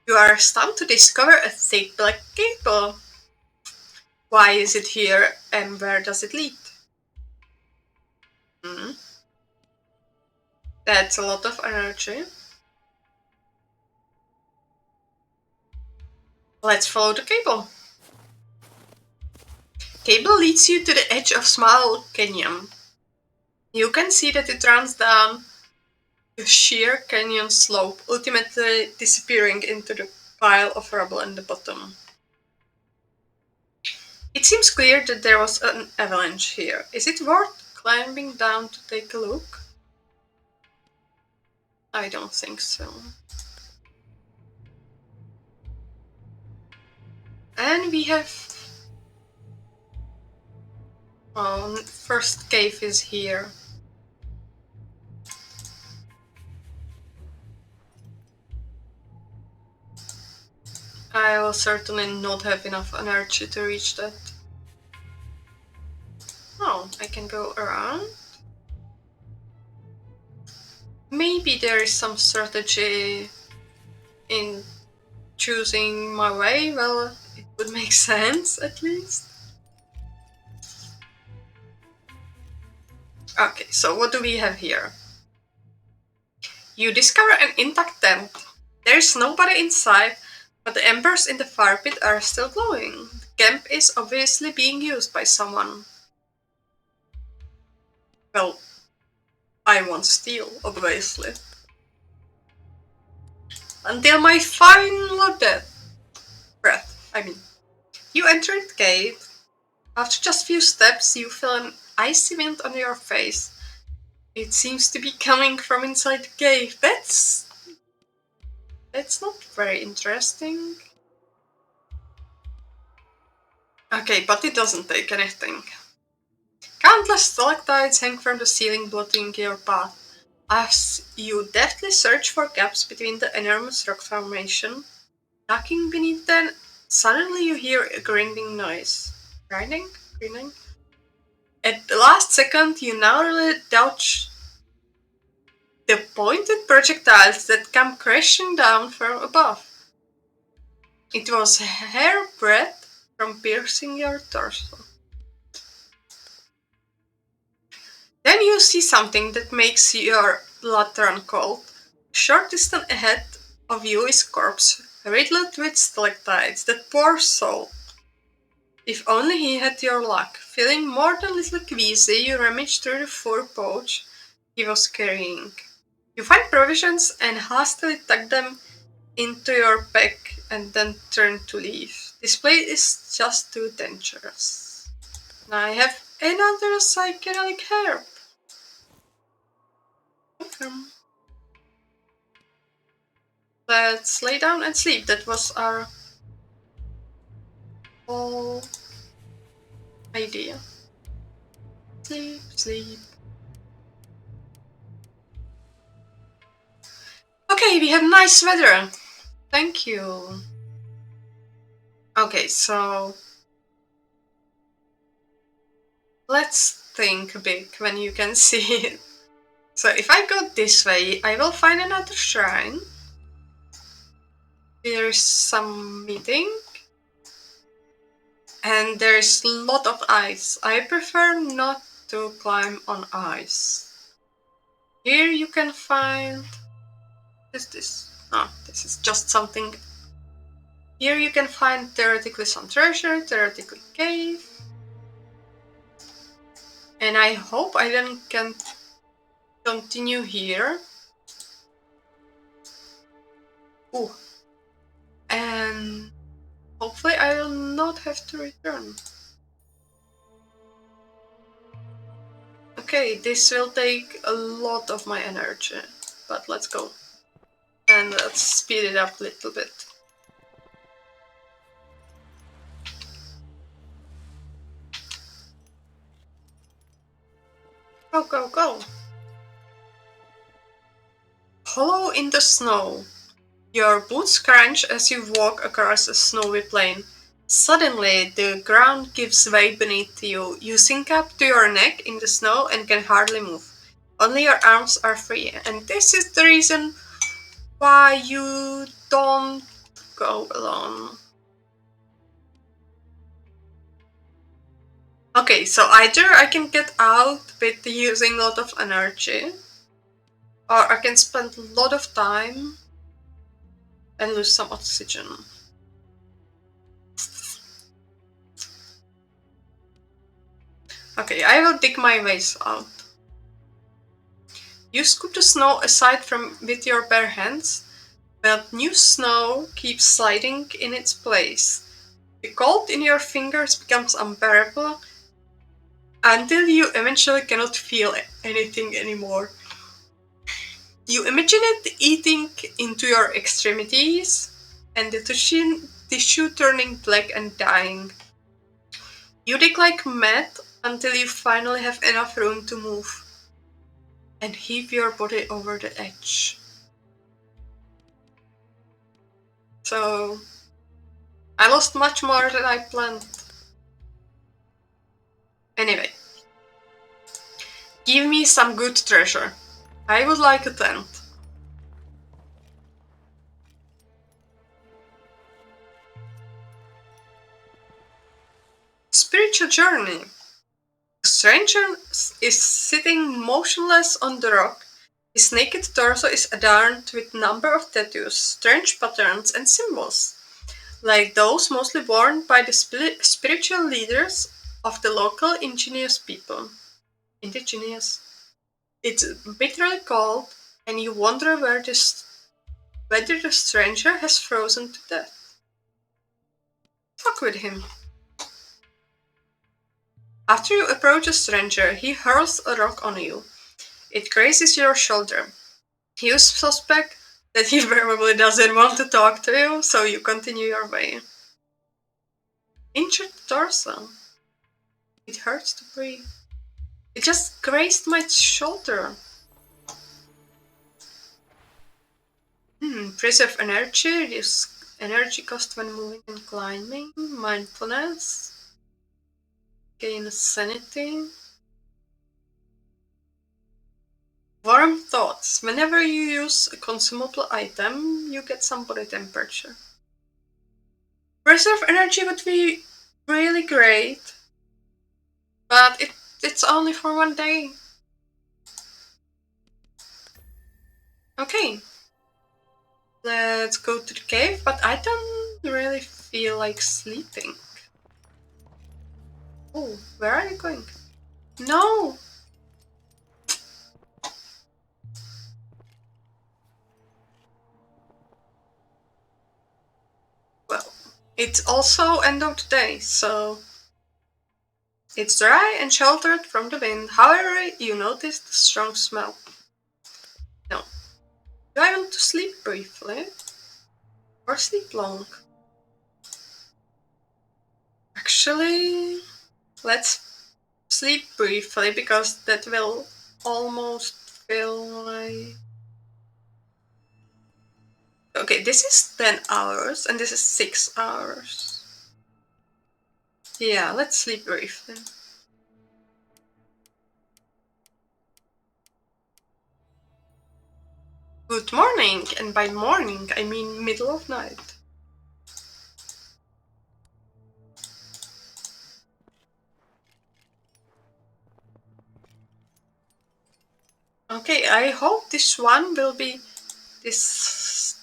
You are stunned to discover a thick black cable. Why is it here and where does it lead? That's a lot of energy. Let's follow the cable. Cable leads you to the edge of Smile Canyon. You can see that it runs down a sheer canyon slope, ultimately disappearing into the pile of rubble in the bottom. It seems clear that there was an avalanche here. Is it worth climbing down to take a look? I don't think so. And we have... Oh, first cave is here. I will certainly not have enough energy to reach that. Oh, I can go around. Maybe there is some strategy in choosing my way. Well, it would make sense at least. Okay, so what do we have here? You discover an intact tent. There is nobody inside, but the embers in the fire pit are still glowing. The camp is obviously being used by someone. Well, I want steel, obviously. Until my final breath. You enter the cave. After just few steps, you feel an icy wind on your face. It seems to be coming from inside the cave. That's not very interesting. Okay, but it doesn't take anything. Countless stalactites hang from the ceiling, blocking your path. As you deftly search for gaps between the enormous rock formation, knocking beneath them, suddenly you hear a grinding noise. Grinding? At the last second, you narrowly dodge the pointed projectiles that come crashing down from above. It was hairbreadth from piercing your torso. Then you see something that makes your blood run cold. A short distance ahead of you is a corpse, riddled with stalactites that poor soul. If only he had your luck. Feeling more than a little queasy, you rummage through the fur pouch he was carrying. You find provisions and hastily tuck them into your pack and then turn to leave. This place is just too dangerous. Now I have another psychedelic herb. Confirm. Let's lay down and sleep. That was our whole idea. Sleep, sleep. Okay, we have nice weather. Thank you. Okay, so let's think big when you can see it. So if I go this way, I will find another shrine. There's some meeting. And there's a lot of ice. I prefer not to climb on ice. Here you can find... What is this? Oh, this is just something. Here you can find theoretically some treasure, theoretically cave. And I hope I then can continue here. Ooh. And hopefully I will not have to return. Okay, this will take a lot of my energy, but let's go. And let's speed it up a little bit. Go, go, go! Hollow in the snow. Your boots crunch as you walk across a snowy plain. Suddenly, the ground gives way beneath you. You sink up to your neck in the snow and can hardly move. Only your arms are free, and this is the reason why you don't go alone. Okay, so either I can get out with using a lot of energy, or I can spend a lot of time and lose some oxygen. Okay, I will dig my ways out. You scoop the snow aside from with your bare hands, but new snow keeps sliding in its place. The cold in your fingers becomes unbearable until you eventually cannot feel anything anymore. You imagine it eating into your extremities and the tissue turning black and dying. You dig like mad until you finally have enough room to move and heave your body over the edge. So, I lost much more than I planned. Anyway, give me some good treasure. I would like a tent. Spiritual journey. The stranger is sitting motionless on the rock. His naked torso is adorned with a number of tattoos, strange patterns and symbols, like those mostly worn by the spiritual leaders of the local indigenous people. Indigenous. It's bitterly cold, and you wonder whether the stranger has frozen to death. Fuck with him. After you approach a stranger, he hurls a rock on you. It grazes your shoulder. You suspect that he probably doesn't want to talk to you, so you continue your way. Injured torso. It hurts to breathe. It just grazed my shoulder. Preserve energy. Reduce energy cost when moving and climbing. Mindfulness. Gain sanity. Warm thoughts. Whenever you use a consumable item, you get some body temperature. Preserve energy would be really great, but it's only for one day. Okay. Let's go to the cave, but I don't really feel like sleeping. Oh, where are you going? No! Well, it's also end of the day, so it's dry and sheltered from the wind. However, you notice the strong smell. No. Do I want to sleep briefly? Or sleep long? Actually, let's sleep briefly, because that will almost feel like... Okay, this is 10 hours, and this is 6 hours. Yeah, let's sleep briefly. Good morning, and by morning I mean middle of night. Okay, I hope this one will be... this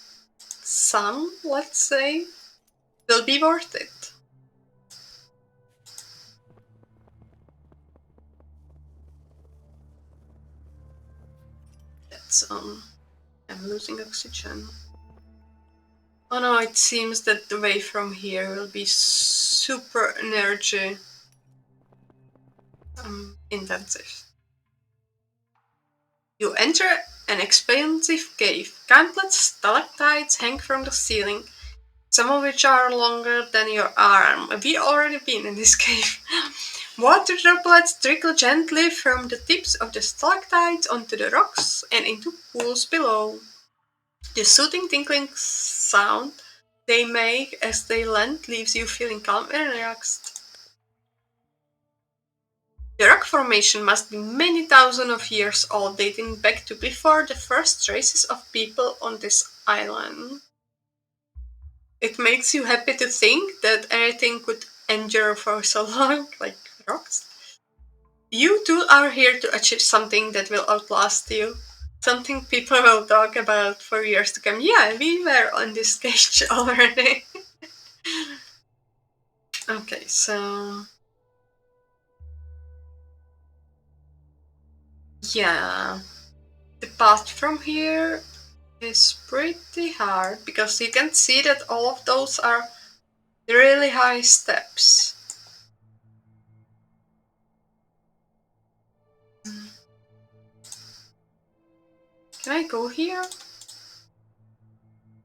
sun, let's say, will be worth it. That's I'm losing oxygen. Oh no, it seems that the way from here will be super energy intensive. You enter an expansive cave. Countless stalactites hang from the ceiling, some of which are longer than your arm. We already been in this cave. Water droplets trickle gently from the tips of the stalactites onto the rocks and into pools below. The soothing tinkling sound they make as they land leaves you feeling calm and relaxed. The rock formation must be many thousands of years old, dating back to before the first traces of people on this island. It makes you happy to think that anything could endure for so long, like rocks. You two are here to achieve something that will outlast you. Something people will talk about for years to come. Yeah, we were on this stage already. Okay, so... yeah. The path from here is pretty hard, because you can see that all of those are really high steps. Can I go here?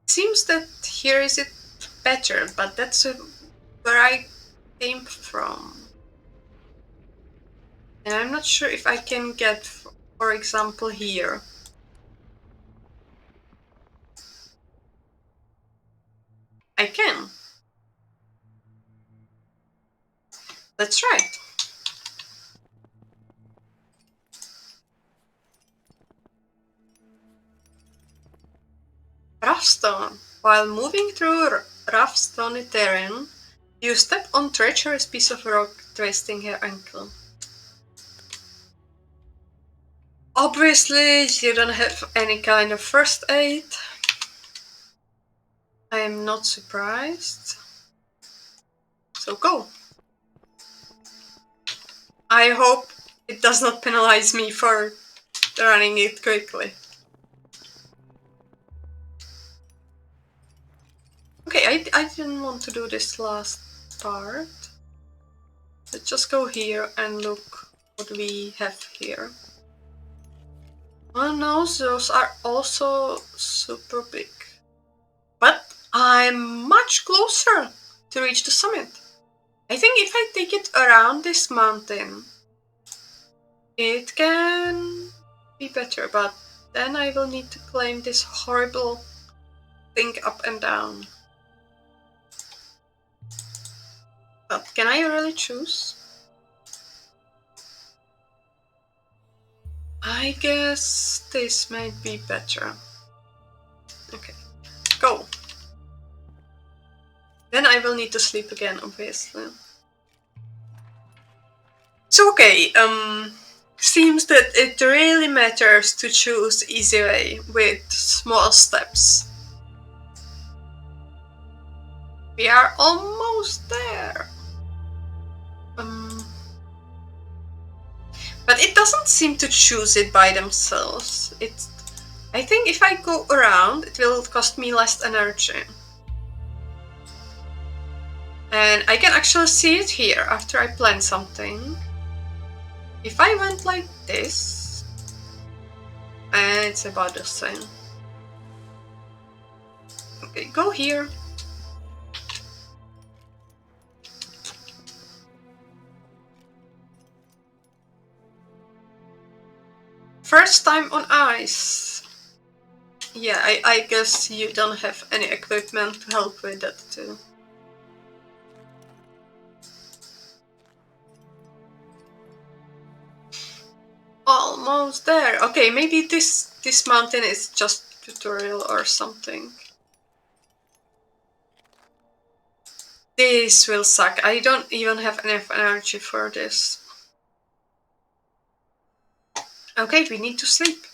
Seems that here is it better, but that's where I came from. And I'm not sure if I can get, for example, here. I can. That's right. Rough stone. While moving through rough stony terrain, you step on treacherous piece of rock, twisting your ankle. Obviously, you don't have any kind of first aid. I am not surprised. So go. I hope it does not penalize me for running it quickly. Okay, I didn't want to do this last part. Let's just go here and look what we have here. Oh no, those are also super big. But I'm much closer to reach the summit. I think if I take it around this mountain, it can be better, but then I will need to climb this horrible thing up and down. But can I really choose? I guess this might be better. Okay, go. Then I will need to sleep again, obviously. So okay, Seems that it really matters to choose easy way with small steps. We are almost there. But it doesn't seem to choose it by themselves. I think if I go around, it will cost me less energy. And I can actually see it here after I plant something. If I went like this, and it's about the same. Okay, go here. First time on ice. Yeah, I guess you don't have any equipment to help with that too. Almost there. Okay, maybe this mountain is just tutorial or something. This will suck. I don't even have enough energy for this. Okay, we need to sleep.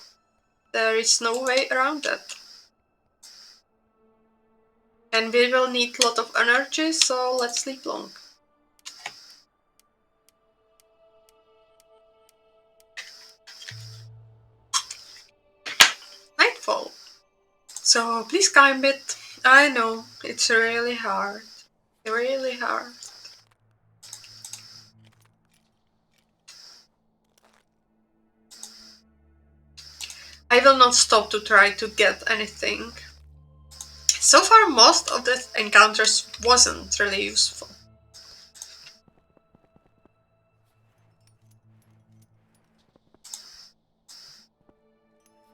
There is no way around that. And we will need a lot of energy, so let's sleep long. Nightfall. So please climb it. I know, it's really hard. Really hard. I will not stop to try to get anything. So far, most of the encounters wasn't really useful.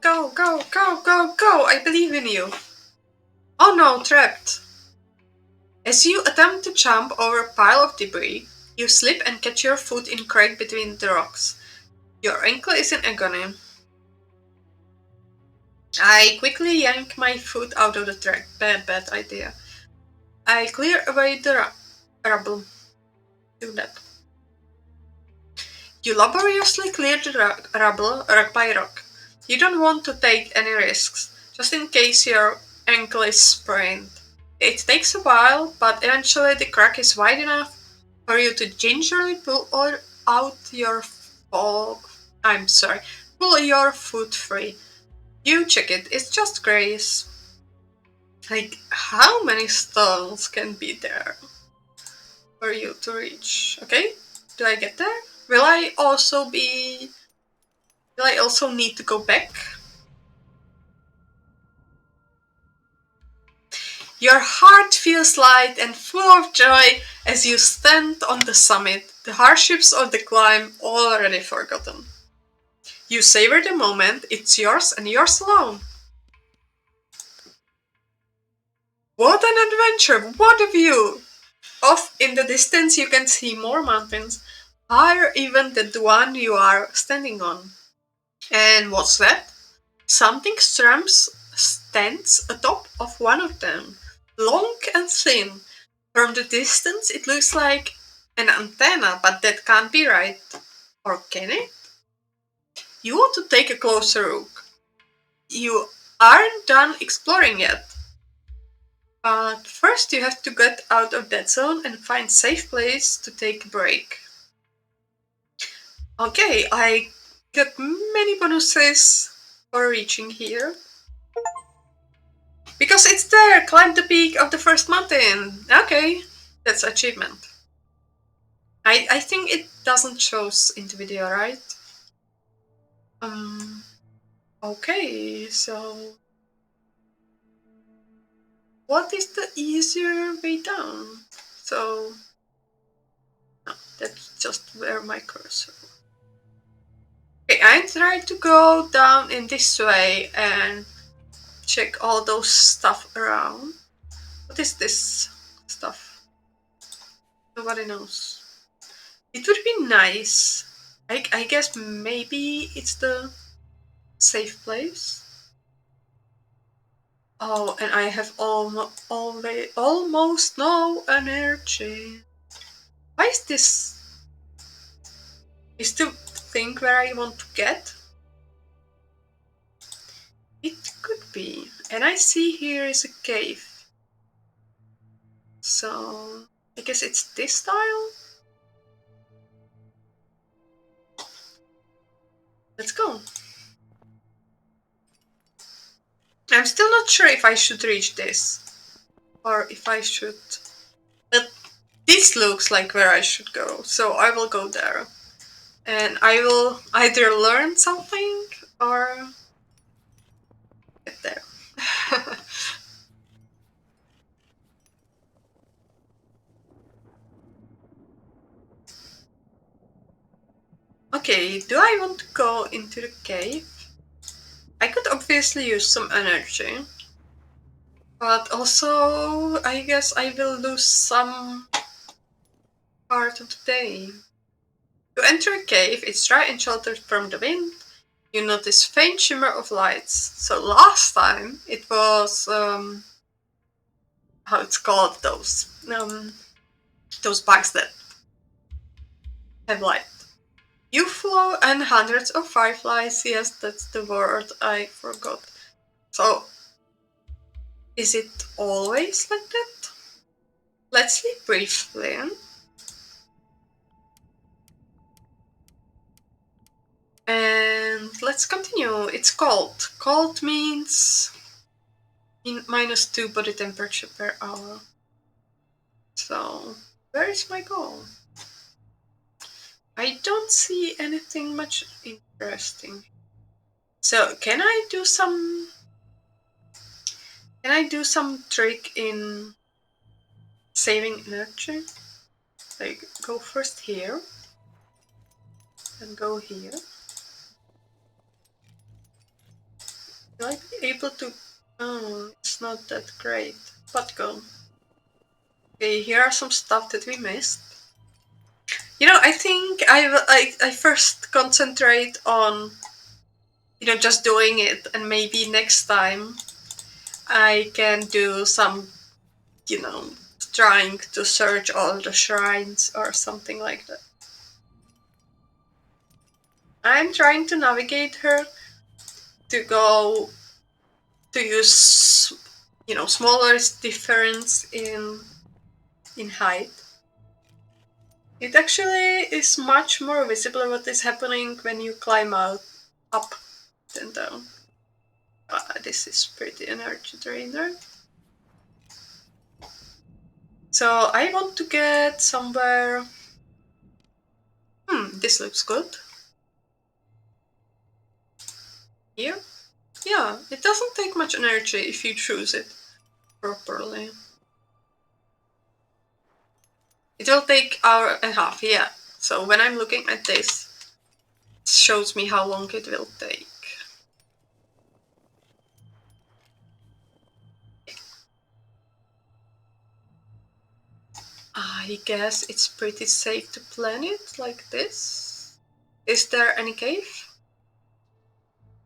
Go, go, go, go, go! I believe in you. Oh no, trapped. As you attempt to jump over a pile of debris, you slip and catch your foot in a crack between the rocks. Your ankle is in agony. I quickly yank my foot out of the track. Bad idea. I clear away the rubble. Do that. You laboriously clear the rubble rock by rock. You don't want to take any risks, just in case your ankle is sprained. It takes a while, but eventually the crack is wide enough for you to gingerly pull your foot free. You check it, it's just grace. Like, how many stones can be there for you to reach? Okay, do I get there? Will I also need to go back? Your heart feels light and full of joy as you stand on the summit, the hardships of the climb already forgotten. You savor the moment, it's yours and yours alone. What an adventure! What a view! Off in the distance you can see more mountains, higher even than the one you are standing on. And what's that? Something stands atop of one of them, long and thin. From the distance it looks like an antenna, but that can't be right. Or can it? You want to take a closer look. You aren't done exploring yet. But first you have to get out of that zone and find a safe place to take a break. Okay, I got many bonuses for reaching here. Because it's there! Climb the peak of the first mountain! Okay, that's achievement. I think it doesn't show in the video, right? Okay, so what is the easier way down? So, no, that's just where my cursor. Okay, I tried to go down in this way and check all those stuff around. What is this stuff? Nobody knows. It would be nice. I guess maybe it's the safe place. Oh, and I have almost no energy. Why is this? think where I want to get. It could be. And I see here is a cave. So I guess it's this tile. Let's go. I'm still not sure if I should reach this. Or if I should... But this looks like where I should go. So I will go there. And I will either learn something or get there. Okay, do I want to go into the cave? I could obviously use some energy. But also, I guess I will lose some part of the day. You enter a cave, it's dry and sheltered from the wind. You notice faint shimmer of lights. So last time it was how it's called, those bugs that have light. You flow and hundreds of fireflies. Yes, that's the word I forgot. So is it always like that? Let's sleep briefly. And let's continue. It's cold. Cold means -2 body temperature per hour. So, where is my goal? I don't see anything much interesting. So, can I do some trick in saving energy? Like, go first here, and go here. Will I be able to... Oh, it's not that great, but go. Okay, here are some stuff that we missed. You know, I think I first concentrate on, just doing it, and maybe next time I can do some, trying to search all the shrines or something like that. I'm trying to navigate her to use, smaller difference in height. It actually is much more visible what is happening when you climb up than down. This is pretty energy drainer. So I want to get somewhere... this looks good. Here? Yeah, it doesn't take much energy if you choose it properly. It will take an hour and a half, yeah. So when I'm looking at this, it shows me how long it will take. I guess it's pretty safe to plan it like this. Is there any cave?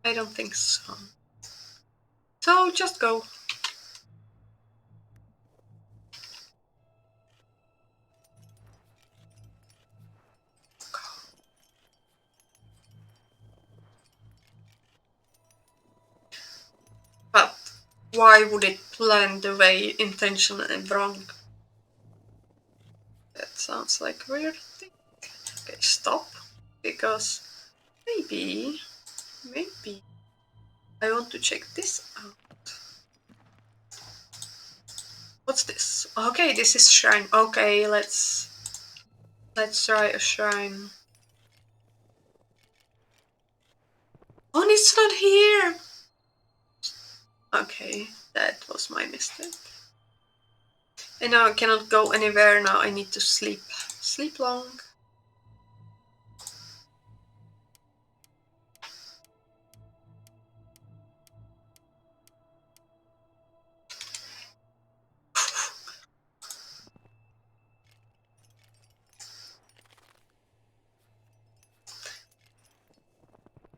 I don't think so. So just go. But why would it plan the way intentionally wrong? That sounds like a weird thing. Okay, stop. Because maybe I want to check this out. What's this? Okay, this is shrine. Okay, let's try a shrine. Oh, it's not here! Okay, that was my mistake. And now I cannot go anywhere. Now I need to sleep. Sleep long.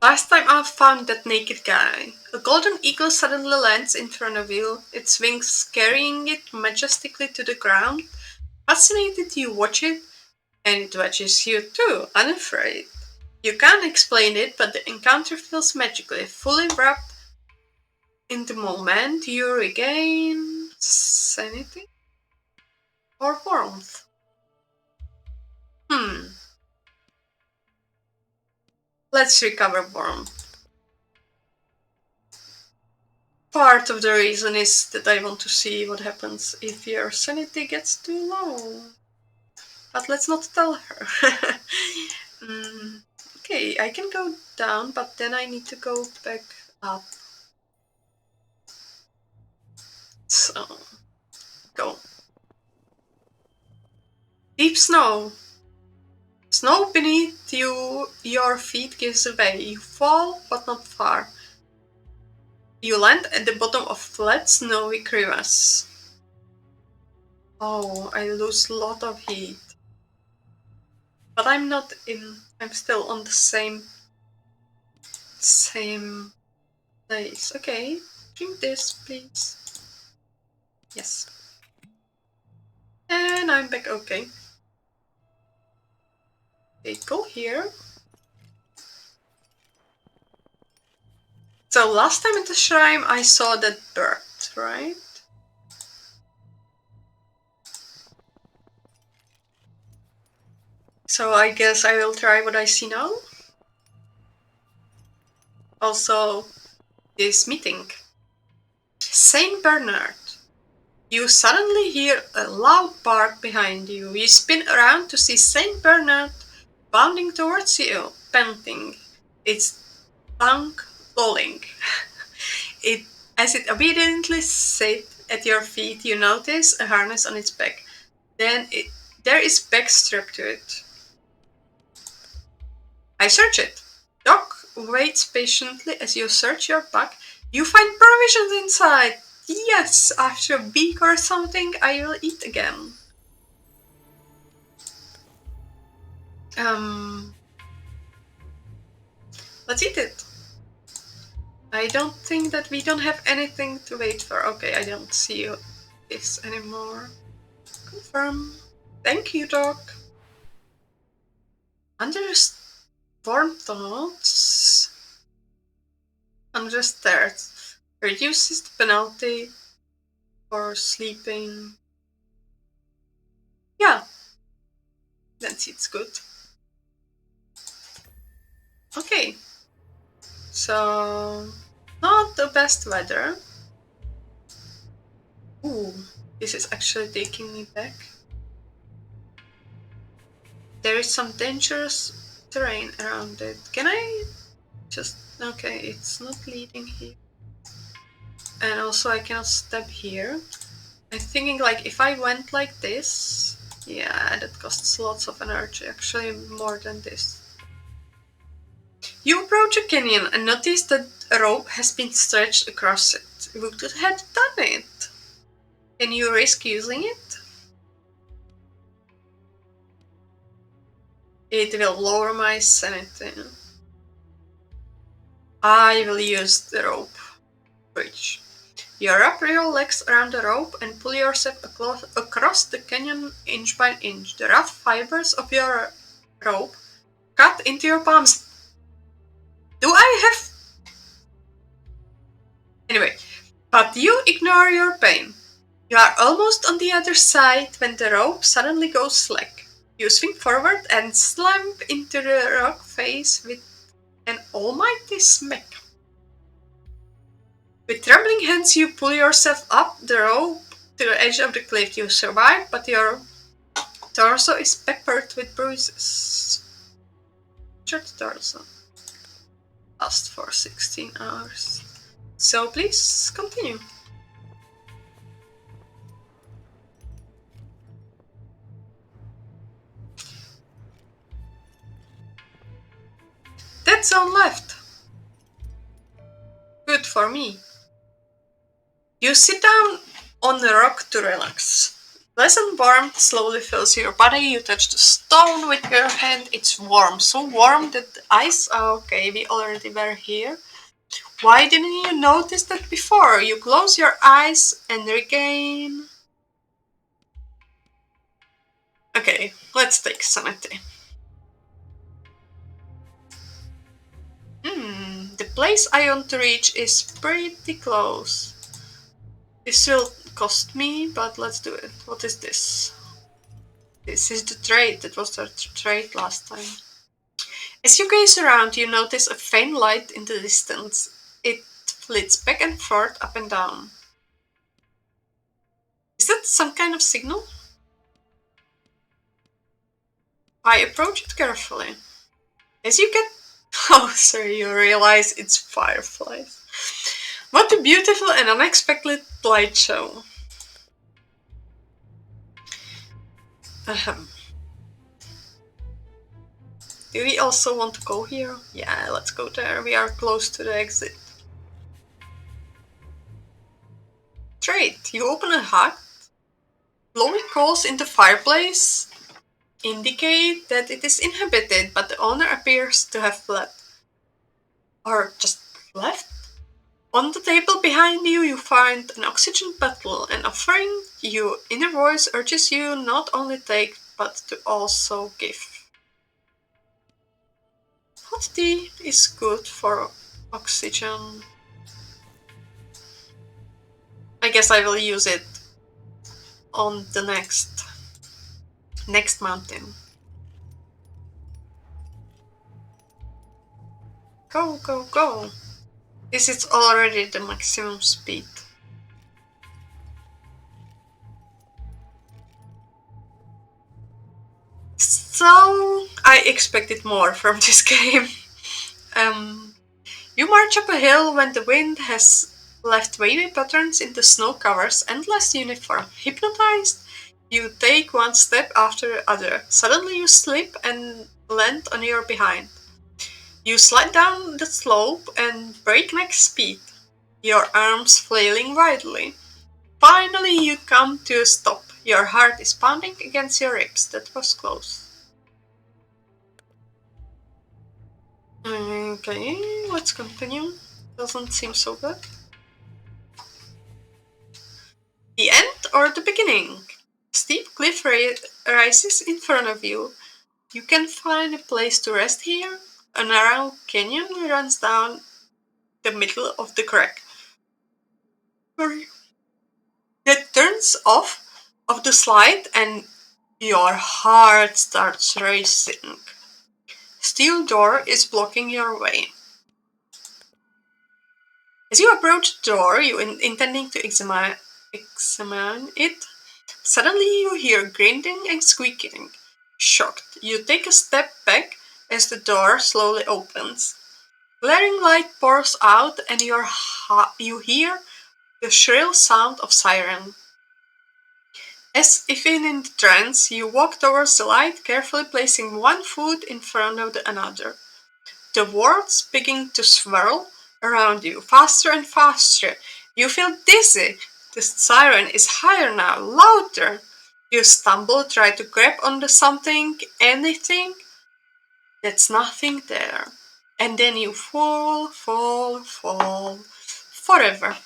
Last time I found that naked guy. A golden eagle suddenly lands in front of you, its wings carrying it majestically to the ground. Fascinated, you watch it, and it watches you too, unafraid. You can't explain it, but the encounter feels magically, fully wrapped in the moment. You regain sanity or warmth. Let's recover warmth. Part of the reason is that I want to see what happens if your sanity gets too low. But let's not tell her. Okay, I can go down, but then I need to go back up. So, go. Deep snow. Snow beneath you, your feet gives away. You fall, but not far. You land at the bottom of flat, snowy crevasse. Oh, I lose a lot of heat. But I'm not in... I'm still on the same place. Okay, drink this, please. Yes. And I'm back, okay. Okay, go here. So last time at the shrine I saw that bird, right? So I guess I will try what I see now. Also, this meeting. Saint Bernard. You suddenly hear a loud bark behind you. You spin around to see Saint Bernard bounding towards you, panting, its tongue lolling. As it obediently sits at your feet, you notice a harness on its back. Then there is back strapped to it. I search it. Doc waits patiently as you search your pack. You find provisions inside. Yes, after a week or something, I will eat again. Let's eat it. I don't think that we don't have anything to wait for. Okay, I don't see this anymore. Confirm. Thank you, Doc. Under warm thoughts. Under stairs. Reduces the penalty for sleeping. Yeah. Then it's good. Okay. So, not the best weather. Ooh, this is actually taking me back. There is some dangerous terrain around it. Can I just... Okay, it's not leading here. And also I cannot step here. I'm thinking like if I went like this... Yeah, that costs lots of energy, actually more than this. You approach a canyon and notice that a rope has been stretched across it. Who could have done it? Can you risk using it? It will lower my sanity. I will use the rope bridge. You wrap your legs around the rope and pull yourself across the canyon inch by inch. The rough fibers of your rope cut into your palms. Do I have... Anyway, but you ignore your pain. You are almost on the other side when the rope suddenly goes slack. You swing forward and slam into the rock face with an almighty smack. With trembling hands you pull yourself up the rope to the edge of the cliff. You survive, but your torso is peppered with bruises. Injured torso. Last for 16 hours. So please continue. Dead zone left. Good for me. You sit down on the rock to relax. Pleasant warmth slowly fills your body. You touch the stone with your hand. It's warm, so warm that the ice... Okay, we already were here. Why didn't you notice that before? You close your eyes and regain... Okay, let's take sanity. The place I want to reach is pretty close. This will cost me, but let's do it. What is this? This is the trade. That was the trade last time. As you gaze around, you notice a faint light in the distance. It flits back and forth, up and down. Is that some kind of signal? I approach it carefully. As you get closer, you realize it's fireflies. What a beautiful and unexpected light show. Ahem. Do we also want to go here? Yeah, let's go there. We are close to the exit. Trade. You open a hut. Glowing coals in the fireplace indicate that it is inhabited, but the owner appears to have fled. Or just left? On the table behind you, you find an oxygen bottle, and offering your inner voice urges you not only take, but to also give. Hot tea is good for oxygen. I guess I will use it on the next mountain. Go, go, go! This is already the maximum speed. So, I expected more from this game. You march up a hill when the wind has left wavy patterns in the snow covers endless uniform. Hypnotized, you take one step after the other. Suddenly you slip and land on your behind. You slide down the slope and breakneck speed, your arms flailing wildly. Finally you come to a stop. Your heart is pounding against your ribs. That was close. Okay, let's continue. Doesn't seem so good. The end or the beginning? Steep cliff rises in front of you. You can find a place to rest here. A narrow canyon runs down the middle of the crack. That turns off of the slide and your heart starts racing. Steel door is blocking your way. As you approach the door, you intending to examine it, suddenly you hear grinding and squeaking. Shocked, you take a step back as the door slowly opens. Glaring light pours out and you hear the shrill sound of siren. As if in the trance, you walk towards the light, carefully placing one foot in front of another. The words begin to swirl around you, faster and faster. You feel dizzy. The siren is higher now, louder. You stumble, try to grab onto something, anything. That's nothing there. And then you fall, forever.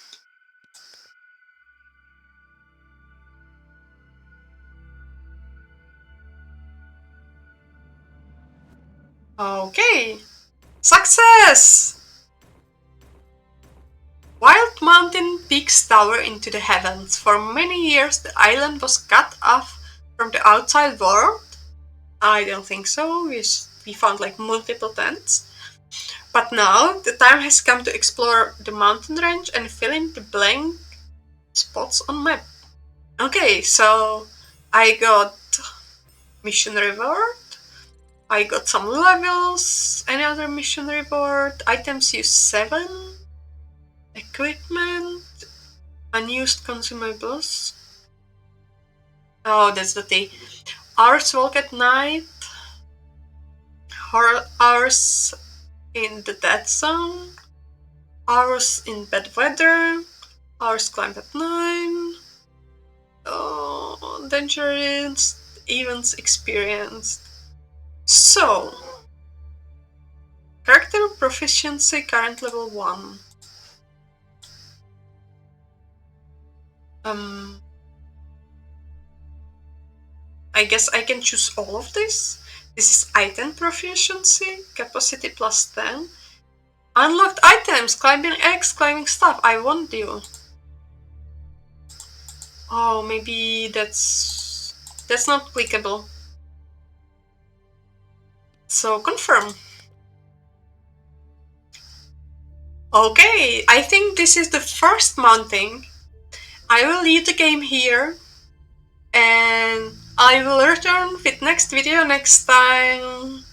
Okay. Success! Wild mountain peaks tower into the heavens. For many years the island was cut off from the outside world. I don't think so. We found like multiple tents. But now the time has come to explore the mountain range and fill in the blank spots on map. Okay, so I got mission reward. I got some levels, any other mission reward, items use 7, equipment, unused consumables. Oh, that's the thing. Hours walk at night, hours in the dead zone, hours in bad weather, hours climb at 9, dangerous events experienced. So, character proficiency current level 1. I guess I can choose all of this. This is item proficiency, capacity plus 10, Unlocked items, climbing eggs, climbing stuff. I want you. Oh, maybe that's not clickable. So confirm. Okay, I think this is the first mounting. I will leave the game here, and I will return with next video next time.